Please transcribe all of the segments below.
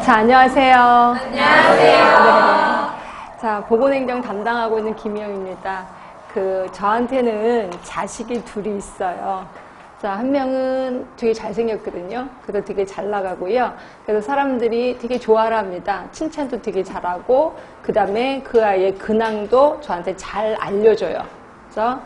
자, 안녕하세요. 안녕하세요. 네. 자, 보건행정 담당하고 있는 김희영입니다. 저한테는 자식이 둘이 있어요. 자, 한 명은 되게 잘생겼거든요. 그래서 되게 잘 나가고요. 그래서 사람들이 되게 좋아를 합니다. 칭찬도 되게 잘하고, 그 다음에 그 아이의 근황도 저한테 잘 알려줘요. 그래서,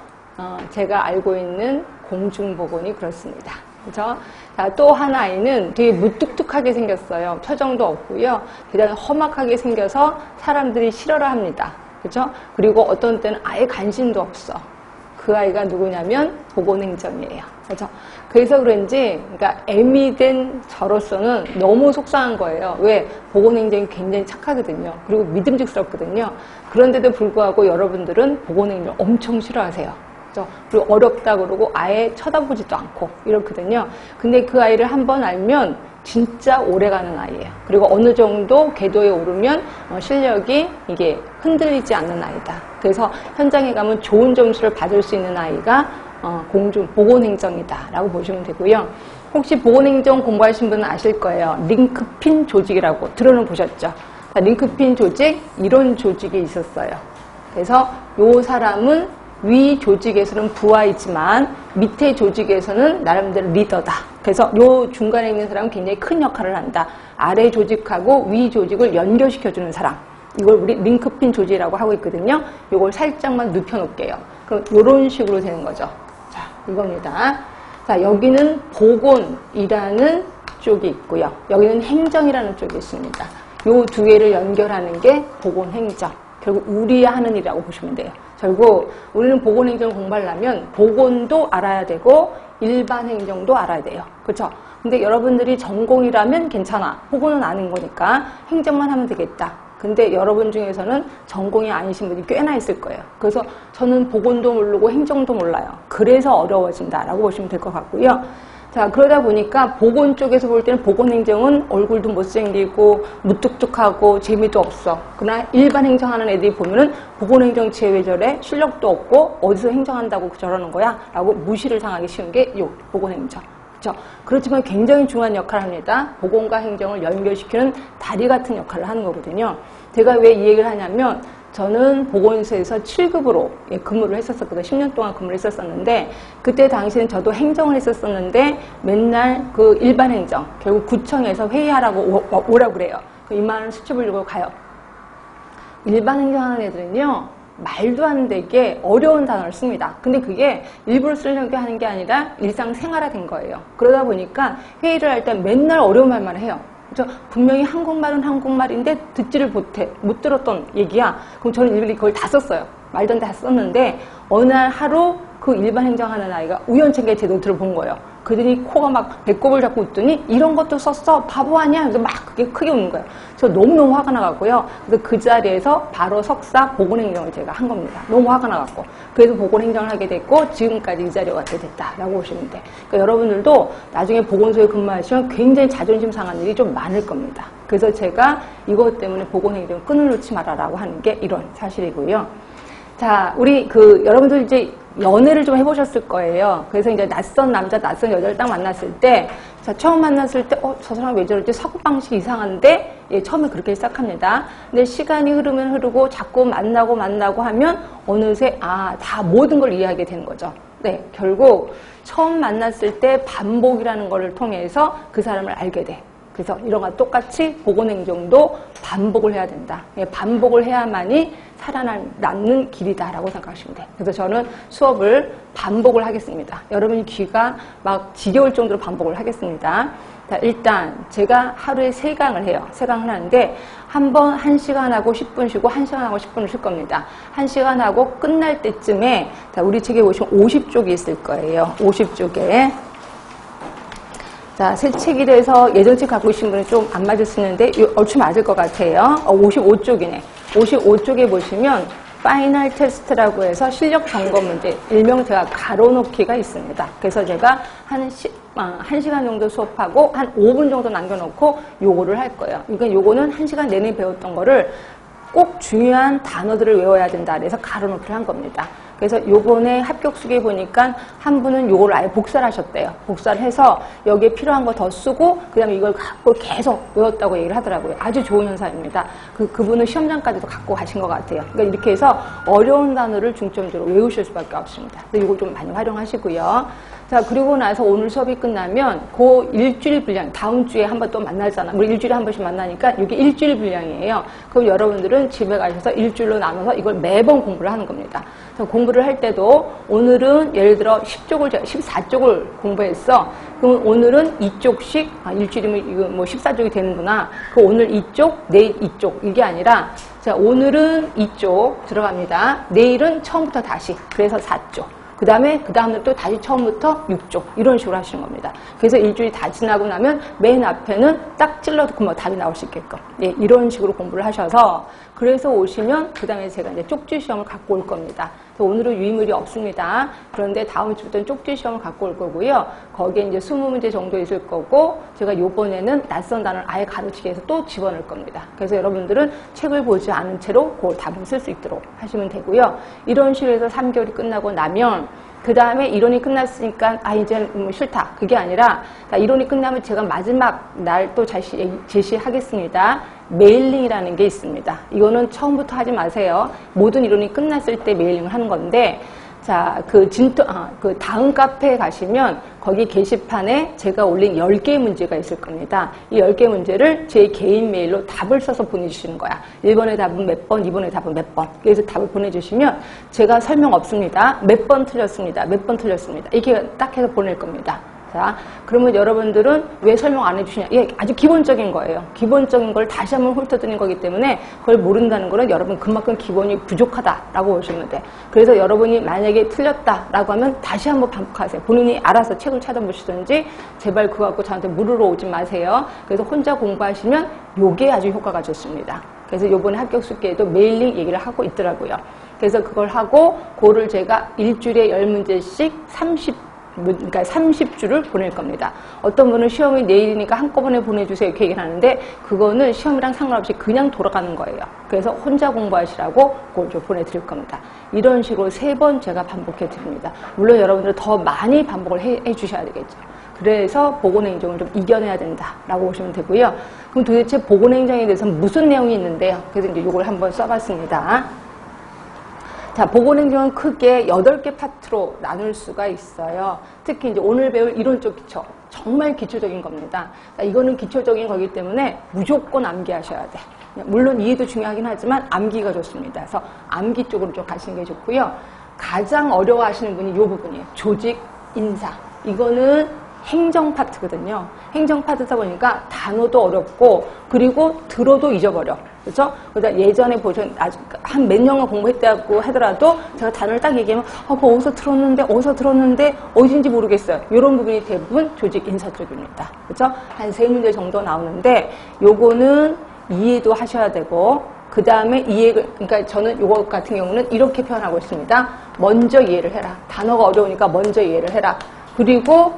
제가 알고 있는 공중보건이 그렇습니다. 그죠? 자, 또 한 아이는 되게 무뚝뚝하게 생겼어요. 표정도 없고요. 그다음에 험악하게 생겨서 사람들이 싫어를 합니다. 그죠? 그리고 어떤 때는 아예 관심도 없어. 그 아이가 누구냐면 보건행정이에요. 그죠? 그래서 그런지, 그러니까 애미 된 저로서는 너무 속상한 거예요. 왜? 보건행정이 굉장히 착하거든요. 그리고 믿음직스럽거든요. 그런데도 불구하고 여러분들은 보건행정을 엄청 싫어하세요. 그리고 어렵다 그러고 아예 쳐다보지도 않고 이렇거든요. 근데 그 아이를 한번 알면 진짜 오래가는 아이예요. 그리고 어느 정도 궤도에 오르면 실력이 이게 흔들리지 않는 아이다. 그래서 현장에 가면 좋은 점수를 받을 수 있는 아이가 보건행정이다라고 보시면 되고요. 혹시 보건행정 공부하신 분은 아실 거예요. 링크핀 조직이라고 들어는 보셨죠? 링크핀 조직, 이런 조직이 있었어요. 그래서 이 사람은 위 조직에서는 부하이지만 밑에 조직에서는 나름대로 리더다. 그래서 요 중간에 있는 사람은 굉장히 큰 역할을 한다. 아래 조직하고 위 조직을 연결시켜주는 사람. 이걸 우리 링크핀 조직이라고 하고 있거든요. 이걸 살짝만 눕혀놓을게요. 그럼 이런 식으로 되는 거죠. 자, 이겁니다. 자, 여기는 보건이라는 쪽이 있고요. 여기는 행정이라는 쪽이 있습니다. 요 두 개를 연결하는 게 보건행정. 결국 우리야 하는 일이라고 보시면 돼요. 결국 우리는 보건행정 공부하려면 보건도 알아야 되고 일반 행정도 알아야 돼요. 그렇죠? 근데 여러분들이 전공이라면 괜찮아. 보건은 아는 거니까 행정만 하면 되겠다. 근데 여러분 중에서는 전공이 아니신 분이 꽤나 있을 거예요. 그래서 저는 보건도 모르고 행정도 몰라요. 그래서 어려워진다라고 보시면 될 것 같고요. 자, 그러다 보니까 보건 쪽에서 볼 때는 보건행정은 얼굴도 못생기고 무뚝뚝하고 재미도 없어. 그러나 일반 행정하는 애들이 보면은 보건행정 쟤왜 저래? 실력도 없고 어디서 행정한다고 저러는 거야? 라고 무시를 당하기 쉬운 게 요 보건행정. 그렇죠? 그렇지만 굉장히 중요한 역할을 합니다. 보건과 행정을 연결시키는 다리 같은 역할을 하는 거거든요. 제가 왜 이 얘기를 하냐면 저는 보건소에서 7급으로 근무를 했었거든요. 10년 동안 근무를 했었는데 그때 당시에는 저도 행정을 했었는데 맨날 그 일반 행정, 결국 구청에서 회의하라고 오라고 그래요. 이만한 수첩을 들고 가요. 일반 행정하는 애들은요. 말도 안 되게 어려운 단어를 씁니다. 근데 그게 일부러 쓰려고 하는 게 아니라 일상생활화된 거예요. 그러다 보니까 회의를 할 때 맨날 어려운 말만 해요. 분명히 한국말은 한국말인데 듣지를 못해. 못 들었던 얘기야. 그럼 저는 일일이 그걸 다 썼어요. 말던 다 썼는데 어느 날 하루 그 일반 행정하는 아이가 우연찮게 제 노트를 본 거예요. 그러더니 코가 막 배꼽을 잡고 웃더니 이런 것도 썼어? 바보 아니야? 그래서 막 그게 크게 웃는 거예요. 저 너무너무 화가 나갖고요. 그래서 그 자리에서 바로 석사 보건행정을 제가 한 겁니다. 너무 화가 나갖고. 그래서 보건행정을 하게 됐고 지금까지 이 자리에 왔게 됐다라고 보시면 돼. 그러니까 여러분들도 나중에 보건소에 근무하시면 굉장히 자존심 상한 일이 좀 많을 겁니다. 그래서 제가 이것 때문에 보건행정 끈을 놓지 마라라고 하는 게 이런 사실이고요. 자, 우리 여러분들 이제 연애를 좀 해보셨을 거예요. 그래서 이제 낯선 남자, 낯선 여자를 딱 만났을 때, 자, 처음 만났을 때, 저 사람 왜 저러지? 사고방식이 이상한데? 예, 처음에 그렇게 시작합니다. 근데 시간이 흐르면 흐르고 자꾸 만나고 하면 어느새, 다 모든 걸 이해하게 되는 거죠. 네, 결국 처음 만났을 때 반복이라는 거를 통해서 그 사람을 알게 돼. 그래서 이런 거 똑같이 보건행정도 반복을 해야 된다. 반복을 해야만이 살아남는 길이다라고 생각하시면 돼요. 그래서 저는 수업을 반복을 하겠습니다. 여러분이 귀가 막 지겨울 정도로 반복을 하겠습니다. 자, 일단 제가 하루에 3강을 해요. 3강을 하는데 한 번 1시간 하고 10분 쉬고 1시간 하고 10분을 쉴 겁니다. 1시간 하고 끝날 때쯤에 자, 우리 책에 보시면 50쪽이 있을 거예요. 50쪽에 자, 새 책이라서 예전 책 갖고 계신 분은 좀 안 맞을 수 있는데 얼추 맞을 것 같아요. 55쪽이네. 55쪽에 보시면 파이널 테스트라고 해서 실력 점검 문제, 일명 제가 가로놓기가 있습니다. 그래서 제가 한 1시간 정도 수업하고 한 5분 정도 남겨놓고 요거를 할 거예요. 그러니까 요거는 1시간 내내 배웠던 거를 꼭 중요한 단어들을 외워야 된다. 그래서 가로놓기를 한 겁니다. 그래서 요번에 합격수기에 보니까 한 분은 요걸 아예 복사를 하셨대요. 복사를 해서 여기에 필요한 거 더 쓰고 그다음에 이걸 갖고 계속 외웠다고 얘기를 하더라고요. 아주 좋은 현상입니다. 그분은 시험장까지도 갖고 가신 것 같아요. 그러니까 이렇게 해서 어려운 단어를 중점적으로 외우실 수밖에 없습니다. 그래서 이걸 좀 많이 활용하시고요. 자, 그리고 나서 오늘 수업이 끝나면 그 일주일 분량, 다음 주에 한 번 또 만나잖아. 우리 일주일에 한 번씩 만나니까 이게 일주일 분량이에요. 그럼 여러분들은 집에 가셔서 일주일로 나눠서 이걸 매번 공부를 하는 겁니다. 그래서 공부를 할 때도 오늘은 예를 들어 14쪽을 공부했어. 그럼 오늘은 2쪽씩, 일주일이면 이거 뭐 14쪽이 되는구나. 그 오늘 2쪽, 내일 2쪽. 이게 아니라, 자, 오늘은 2쪽 들어갑니다. 내일은 처음부터 다시. 그래서 4쪽. 그 다음에 그 다음날 또 다시 처음부터 6쪽 이런 식으로 하시는 겁니다. 그래서 일주일이 다 지나고 나면 맨 앞에는 딱 찔러도 뭐 답이 나올 수 있게끔 예, 이런 식으로 공부를 하셔서 그래서 오시면 그 다음에 제가 이제 쪽지 시험을 갖고 올 겁니다. 오늘은 유의물이 없습니다. 그런데 다음 주부터는 쪽지 시험을 갖고 올 거고요. 거기에 이제 20문제 정도 있을 거고 제가 요번에는 낯선 단어를 아예 가르치기 위해서 또 집어넣을 겁니다. 그래서 여러분들은 책을 보지 않은 채로 그 답을 쓸 수 있도록 하시면 되고요. 이런 식으로 해서 3개월이 끝나고 나면 그 다음에 이론이 끝났으니까 이제 뭐 싫다. 그게 아니라 이론이 끝나면 제가 마지막 날 또 제시하겠습니다. 메일링이라는 게 있습니다. 이거는 처음부터 하지 마세요. 모든 이론이 끝났을 때 메일링을 하는 건데 자, 그 다음 카페에 가시면 거기 게시판에 제가 올린 10개의 문제가 있을 겁니다. 이 10개 문제를 제 개인 메일로 답을 써서 보내주시는 거야. 1번의 답은 몇 번, 2번의 답은 몇 번. 그래서 답을 보내주시면 제가 설명 없습니다. 몇 번 틀렸습니다. 몇 번 틀렸습니다. 이렇게 딱 해서 보낼 겁니다. 자, 그러면 여러분들은 왜 설명 안 해주시냐? 이게 아주 기본적인 거예요. 기본적인 걸 다시 한번 훑어드린 거기 때문에 그걸 모른다는 거는 여러분 그만큼 기본이 부족하다라고 보시면 돼. 그래서 여러분이 만약에 틀렸다라고 하면 다시 한번 반복하세요. 본인이 알아서 책을 찾아보시든지 제발 그거 갖고 저한테 물으러 오지 마세요. 그래서 혼자 공부하시면 요게 아주 효과가 좋습니다. 그래서 요번에 합격수기에도 메일링 얘기를 하고 있더라고요. 그래서 그걸 하고 그거를 제가 일주일에 10문제씩 30주를 보낼 겁니다. 어떤 분은 시험이 내일이니까 한꺼번에 보내주세요 이렇게 얘기를 하는데 그거는 시험이랑 상관없이 그냥 돌아가는 거예요. 그래서 혼자 공부하시라고 그걸 좀 보내드릴 겁니다. 이런 식으로 3번 제가 반복해 드립니다. 물론 여러분들 더 많이 반복을 해 주셔야 되겠죠. 그래서 보건행정을 좀 이겨내야 된다라고 보시면 되고요. 그럼 도대체 보건행정에 대해서 무슨 내용이 있는데요? 그래서 이제 이걸 한번 써봤습니다. 자, 보건행정은 크게 8개 파트로 나눌 수가 있어요. 특히 이제 오늘 배울 이론적 기초, 정말 기초적인 겁니다. 자, 이거는 기초적인 거기 때문에 무조건 암기하셔야 돼. 물론 이해도 중요하긴 하지만 암기가 좋습니다. 그래서 암기 쪽으로 좀 가시는 게 좋고요. 가장 어려워하시는 분이 이 부분이에요. 조직, 인사. 이거는 행정 파트거든요. 행정 파트다 보니까 단어도 어렵고 그리고 들어도 잊어버려. 그렇죠? 그러니까 예전에 보셨 한 몇 년간 공부했다고 하더라도 제가 단어를 딱 얘기하면 그거 어디서 들었는데 어딘지 모르겠어요. 이런 부분이 대부분 조직 인사 쪽입니다. 그렇죠? 한 3문제 정도 나오는데 요거는 이해도 하셔야 되고 그 다음에 그러니까 저는 요거 같은 경우는 이렇게 표현하고 있습니다. 먼저 이해를 해라. 단어가 어려우니까 먼저 이해를 해라. 그리고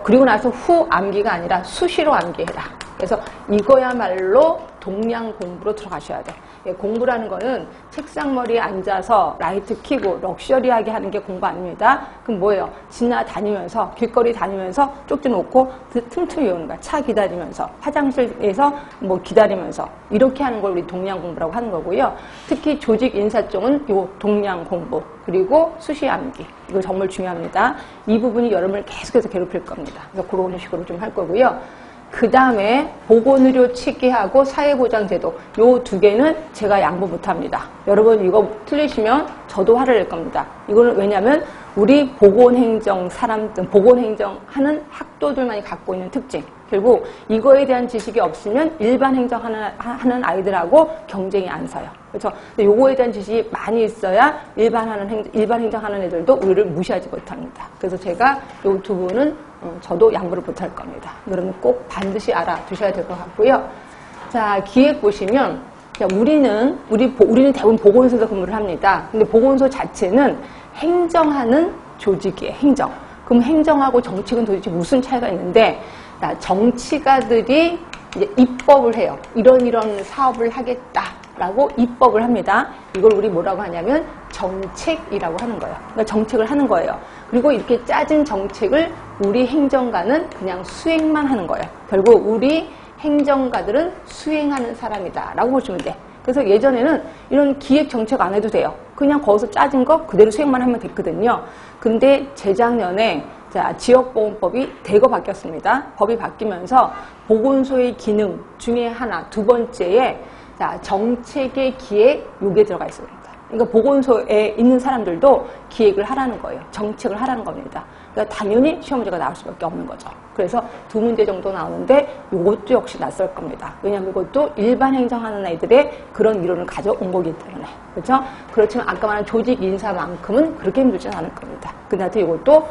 그리고 나서 후 암기가 아니라 수시로 암기해라. 그래서 이거야말로 동량 공부로 들어가셔야 돼. 공부라는 거는 책상머리에 앉아서 라이트 켜고 럭셔리하게 하는 게 공부 아닙니다. 그럼 뭐예요? 지나다니면서 길거리 다니면서 쪽지 놓고 틈틈이 외우는 거야. 차 기다리면서 화장실에서 뭐 기다리면서 이렇게 하는 걸 우리 동량 공부라고 하는 거고요. 특히 조직 인사 쪽은 요 동량 공부 그리고 수시 암기 이거 정말 중요합니다. 이 부분이 여러분을 계속해서 괴롭힐 겁니다. 그래서 그런 식으로 좀 할 거고요. 그 다음에 보건의료 치기하고 사회보장제도 요 2개는 제가 양보 못합니다. 여러분 이거 틀리시면 저도 화를 낼 겁니다. 이거는 왜냐하면 우리 보건행정 보건행정하는 학도들만이 갖고 있는 특징. 결국 이거에 대한 지식이 없으면 일반 행정하는 아이들하고 경쟁이 안 서요. 그렇죠? 근데 요거에 대한 지식이 많이 있어야 일반 행정하는 애들도 우리를 무시하지 못합니다. 그래서 제가 요 2분은 저도 양보를 못할 겁니다. 여러분 꼭 반드시 알아두셔야 될 것 같고요. 자, 기획 보시면 우리는 대부분 보건소에서 근무를 합니다. 근데 보건소 자체는 행정하는 조직이에요. 행정. 그럼 행정하고 정책은 도대체 무슨 차이가 있는데 정치가들이 이제 입법을 해요. 이런 사업을 하겠다라고 입법을 합니다. 이걸 우리 뭐라고 하냐면 정책이라고 하는 거예요. 그러니까 정책을 하는 거예요. 그리고 이렇게 짜진 정책을 우리 행정가는 그냥 수행만 하는 거예요. 결국 우리 행정가들은 수행하는 사람이다 라고 보시면 돼. 그래서 예전에는 이런 기획 정책 안 해도 돼요. 그냥 거기서 짜진 거 그대로 수행만 하면 됐거든요. 근데 재작년에 지역보건법이 대거 바뀌었습니다. 법이 바뀌면서 보건소의 기능 중에 하나, 두 번째에 정책의 기획 요게 들어가 있습니다. 그러니까 보건소에 있는 사람들도 기획을 하라는 거예요. 정책을 하라는 겁니다. 그러니까 당연히 시험 문제가 나올 수밖에 없는 거죠. 그래서 두 문제 정도 나오는데 이것도 역시 낯설 겁니다. 왜냐하면 이것도 일반 행정하는 애들의 그런 이론을 가져온 거기 때문에. 그렇죠? 그렇지만 아까 말한 조직 인사만큼은 그렇게 힘들지는 않을 겁니다. 근데 하여튼 이것도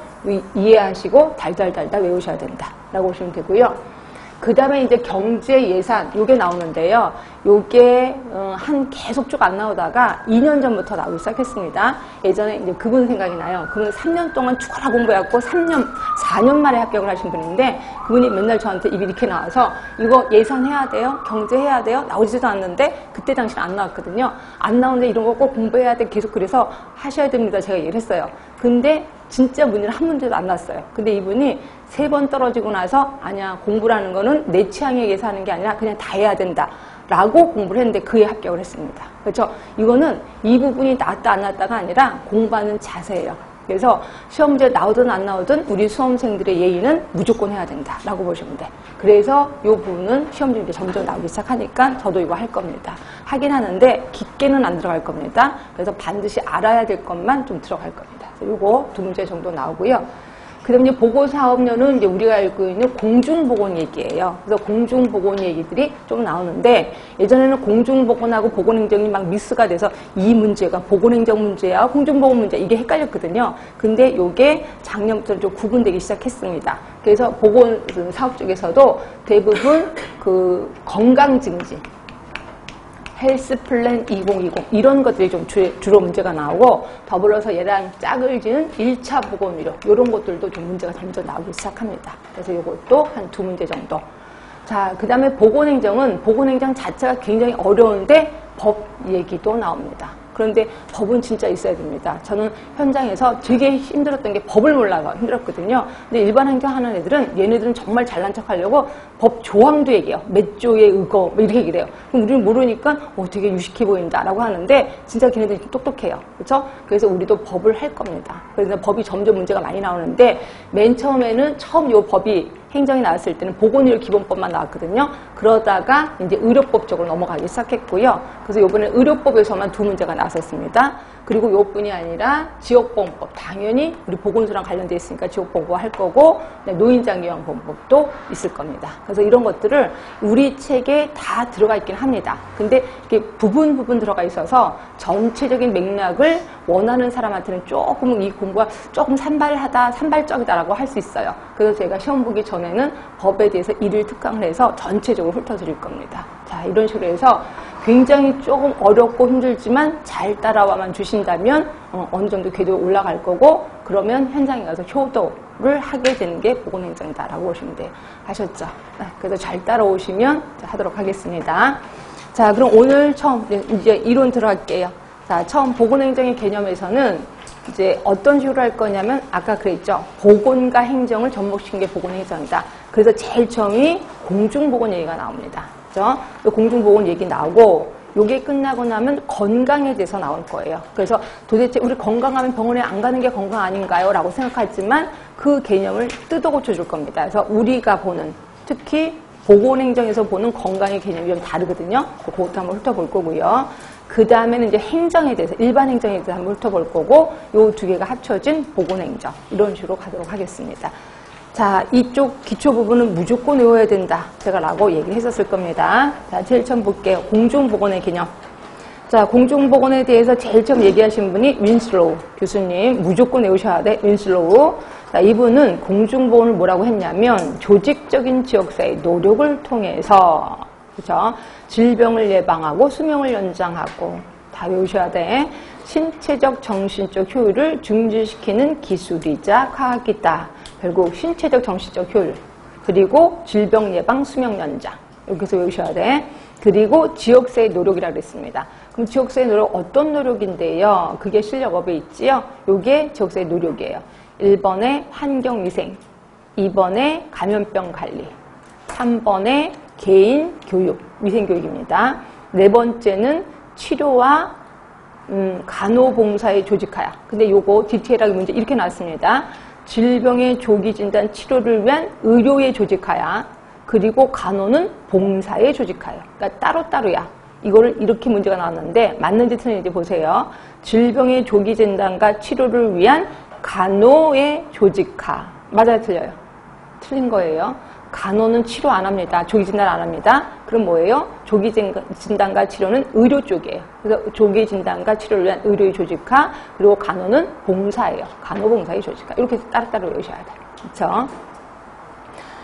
이해하시고 달달달달 외우셔야 된다라고 보시면 되고요. 그 다음에 이제 경제 예산 요게 나오는데요. 요게 계속 쭉 안 나오다가 2년 전부터 나오기 시작했습니다. 예전에 이제 그분 생각이 나요. 그분 3년 동안 죽어라 공부해갖고 4년 만에 합격을 하신 분인데 그분이 맨날 저한테 입이 이렇게 나와서 이거 예산해야 돼요? 경제해야 돼요? 나오지도 않는데 그때 당시는 안 나왔거든요. 안 나오는데 이런 거 꼭 공부해야 돼. 계속 그래서 하셔야 됩니다. 제가 얘기를 했어요. 근데 진짜 문제는 한 문제도 안 났어요. 근데 이분이 3번 떨어지고 나서 아니야 공부라는 거는 내 취향에 의해서 하는 게 아니라 그냥 다 해야 된다 라고 공부를 했는데 그에 합격을 했습니다. 그렇죠? 이거는 이 부분이 나왔다 안 나왔다가 아니라 공부하는 자세예요. 그래서 시험 문제 나오든 안 나오든 우리 수험생들의 예의는 무조건 해야 된다라고 보시면 돼. 그래서 이 부분은 시험 문제 점점 나오기 시작하니까 저도 이거 할 겁니다. 하긴 하는데 깊게는 안 들어갈 겁니다. 그래서 반드시 알아야 될 것만 좀 들어갈 겁니다. 이거 두 문제 정도 나오고요. 그 다음에 이제 보고사업료는 이제 우리가 알고 있는 공중보건 얘기예요. 그래서 공중보건 얘기들이 좀 나오는데 예전에는 공중보건하고 보건행정이 막 미스가 돼서 이 문제가 보건행정 문제야, 공중보건 문제 이게 헷갈렸거든요. 근데 요게 작년부터 좀 구분되기 시작했습니다. 그래서 보건사업 쪽에서도 대부분 그 건강증진, 헬스 플랜 2020 이런 것들이 좀 주로 문제가 나오고 더불어서 얘랑 짝을 지은 1차 보건의료 이런 것들도 좀 문제가 점점 나오기 시작합니다. 그래서 이것도 한 2문제 정도. 자, 그 다음에 보건행정은 보건행정 자체가 굉장히 어려운데 법 얘기도 나옵니다. 그런데 법은 진짜 있어야 됩니다. 저는 현장에서 되게 힘들었던 게 법을 몰라서 힘들었거든요. 근데 일반 행정하는 애들은 얘네들은 정말 잘난 척 하려고 법 조항도 얘기해요. 몇 조의 의거 뭐 이렇게 얘기해요. 그럼 우리는 모르니까 되게 유식해 보인다라고 하는데 진짜 걔네들이 똑똑해요. 그렇죠? 그래서 우리도 법을 할 겁니다. 그래서 법이 점점 문제가 많이 나오는데 맨 처음에는 처음 요 법이 행정이 나왔을 때는 보건의료 기본법만 나왔거든요. 그러다가 이제 의료법 쪽으로 넘어가기 시작했고요. 그래서 이번에 의료법에서만 2문제가 나왔었습니다. 그리고 이뿐이 아니라 지역보건법 당연히 우리 보건소랑 관련돼 있으니까 지역보건법 할 거고 노인장기요양보험법도 있을 겁니다. 그래서 이런 것들을 우리 책에 다 들어가 있긴 합니다. 근데 이게 부분 들어가 있어서 전체적인 맥락을 원하는 사람한테는 조금 이 공부가 조금 산발적이다라고 할 수 있어요. 그래서 제가 시험 보기 전에는 법에 대해서 일일 특강을 해서 전체적으로 훑어드릴 겁니다. 자, 이런 식으로 해서 굉장히 조금 어렵고 힘들지만 잘 따라와만 주신다면 어느 정도 궤도에 올라갈 거고 그러면 현장에 가서 효도를 하게 되는 게 보건행정이다라고 보시면 돼요. 아셨죠? 그래서 잘 따라오시면 하도록 하겠습니다. 자, 그럼 오늘 처음 이제 이론 들어갈게요. 자, 처음 보건행정의 개념에서는 이제 어떤 식으로 할 거냐면 아까 그랬죠. 보건과 행정을 접목시킨 게 보건행정이다. 그래서 제일 처음이 공중보건 얘기가 나옵니다. 그렇죠? 공중보건 얘기 나오고 요게 끝나고 나면 건강에 대해서 나올 거예요. 그래서 도대체 우리 건강하면 병원에 안 가는 게 건강 아닌가요? 라고 생각하지만 그 개념을 뜯어 고쳐줄 겁니다. 그래서 우리가 보는 특히 보건행정에서 보는 건강의 개념이 좀 다르거든요. 그것도 한번 훑어볼 거고요. 그 다음에는 이제 행정에 대해서, 일반 행정에 대해서 한번 훑어볼 거고, 요 두 개가 합쳐진 보건행정. 이런 식으로 가도록 하겠습니다. 자, 이쪽 기초 부분은 무조건 외워야 된다. 제가 라고 얘기를 했었을 겁니다. 자, 제일 처음 볼게요. 공중보건의 개념. 자, 공중보건에 대해서 제일 처음 얘기하신 분이 윈슬로우 교수님. 무조건 외우셔야 돼. 윈슬로우. 자, 이분은 공중보건을 뭐라고 했냐면, 조직적인 지역사회의 노력을 통해서, 그죠? 질병을 예방하고 수명을 연장하고, 다 외우셔야 돼. 신체적, 정신적 효율을 증진시키는 기술이자 과학이다. 결국 신체적, 정신적 효율, 그리고 질병 예방, 수명 연장. 여기서 외우셔야 돼. 그리고 지역사회 노력이라고 그랬습니다. 그럼 지역사회 노력 어떤 노력인데요? 그게 실력업에 있지요? 요게 지역사회 노력이에요. 1번에 환경위생, 2번에 감염병 관리, 3번에 개인 교육, 위생교육입니다. 네 번째는 치료와 간호봉사의 조직화야. 근데 요거 디테일하게 문제 이렇게 나왔습니다. 질병의 조기 진단 치료를 위한 의료의 조직화야. 그리고 간호는 봉사의 조직화야. 그러니까 따로따로야. 이거를 이렇게 문제가 나왔는데 맞는지 틀린지 보세요. 질병의 조기 진단과 치료를 위한 간호의 조직화. 맞아요, 틀려요? 틀린 거예요. 간호는 치료 안 합니다. 조기 진단 안 합니다. 그럼 뭐예요? 조기 진단과 치료는 의료 쪽이에요. 그래서 조기 진단과 치료를 위한 의료의 조직화, 그리고 간호는 봉사예요. 간호봉사의 조직화. 이렇게 따로따로 외우셔야 돼요. 그렇죠?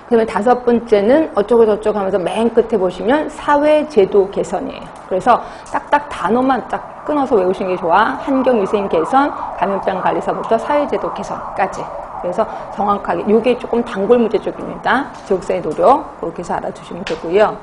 그다음에 다섯 번째는 어쩌고 저쩌고 하면서 맨 끝에 보시면 사회제도 개선이에요. 그래서 딱딱 단어만 딱 끊어서 외우시는 게 좋아. 환경위생 개선, 감염병 관리서부터 사회제도 개선까지. 그래서 정확하게 이게 조금 단골 문제 쪽입니다. 지역사회 노력 그렇게 해서 알아두시면 되고요.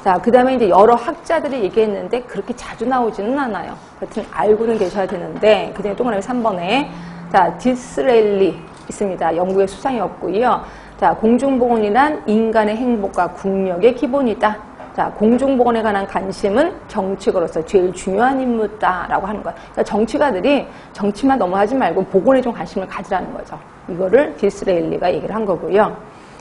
자, 그 다음에 이제 여러 학자들이 얘기했는데 그렇게 자주 나오지는 않아요. 하여튼 알고는 계셔야 되는데 그중에 동그라미 3번에 자, 디스레일리 있습니다. 영국의 수상이었고요. 자, 공중보건이란 인간의 행복과 국력의 기본이다. 자, 공중보건에 관한 관심은 정치가로서 제일 중요한 임무다라고 하는 거야. 그러니까 정치가들이 정치만 너무 하지 말고 보건에 좀 관심을 가지라는 거죠. 이거를 디스레일리가 얘기를 한 거고요.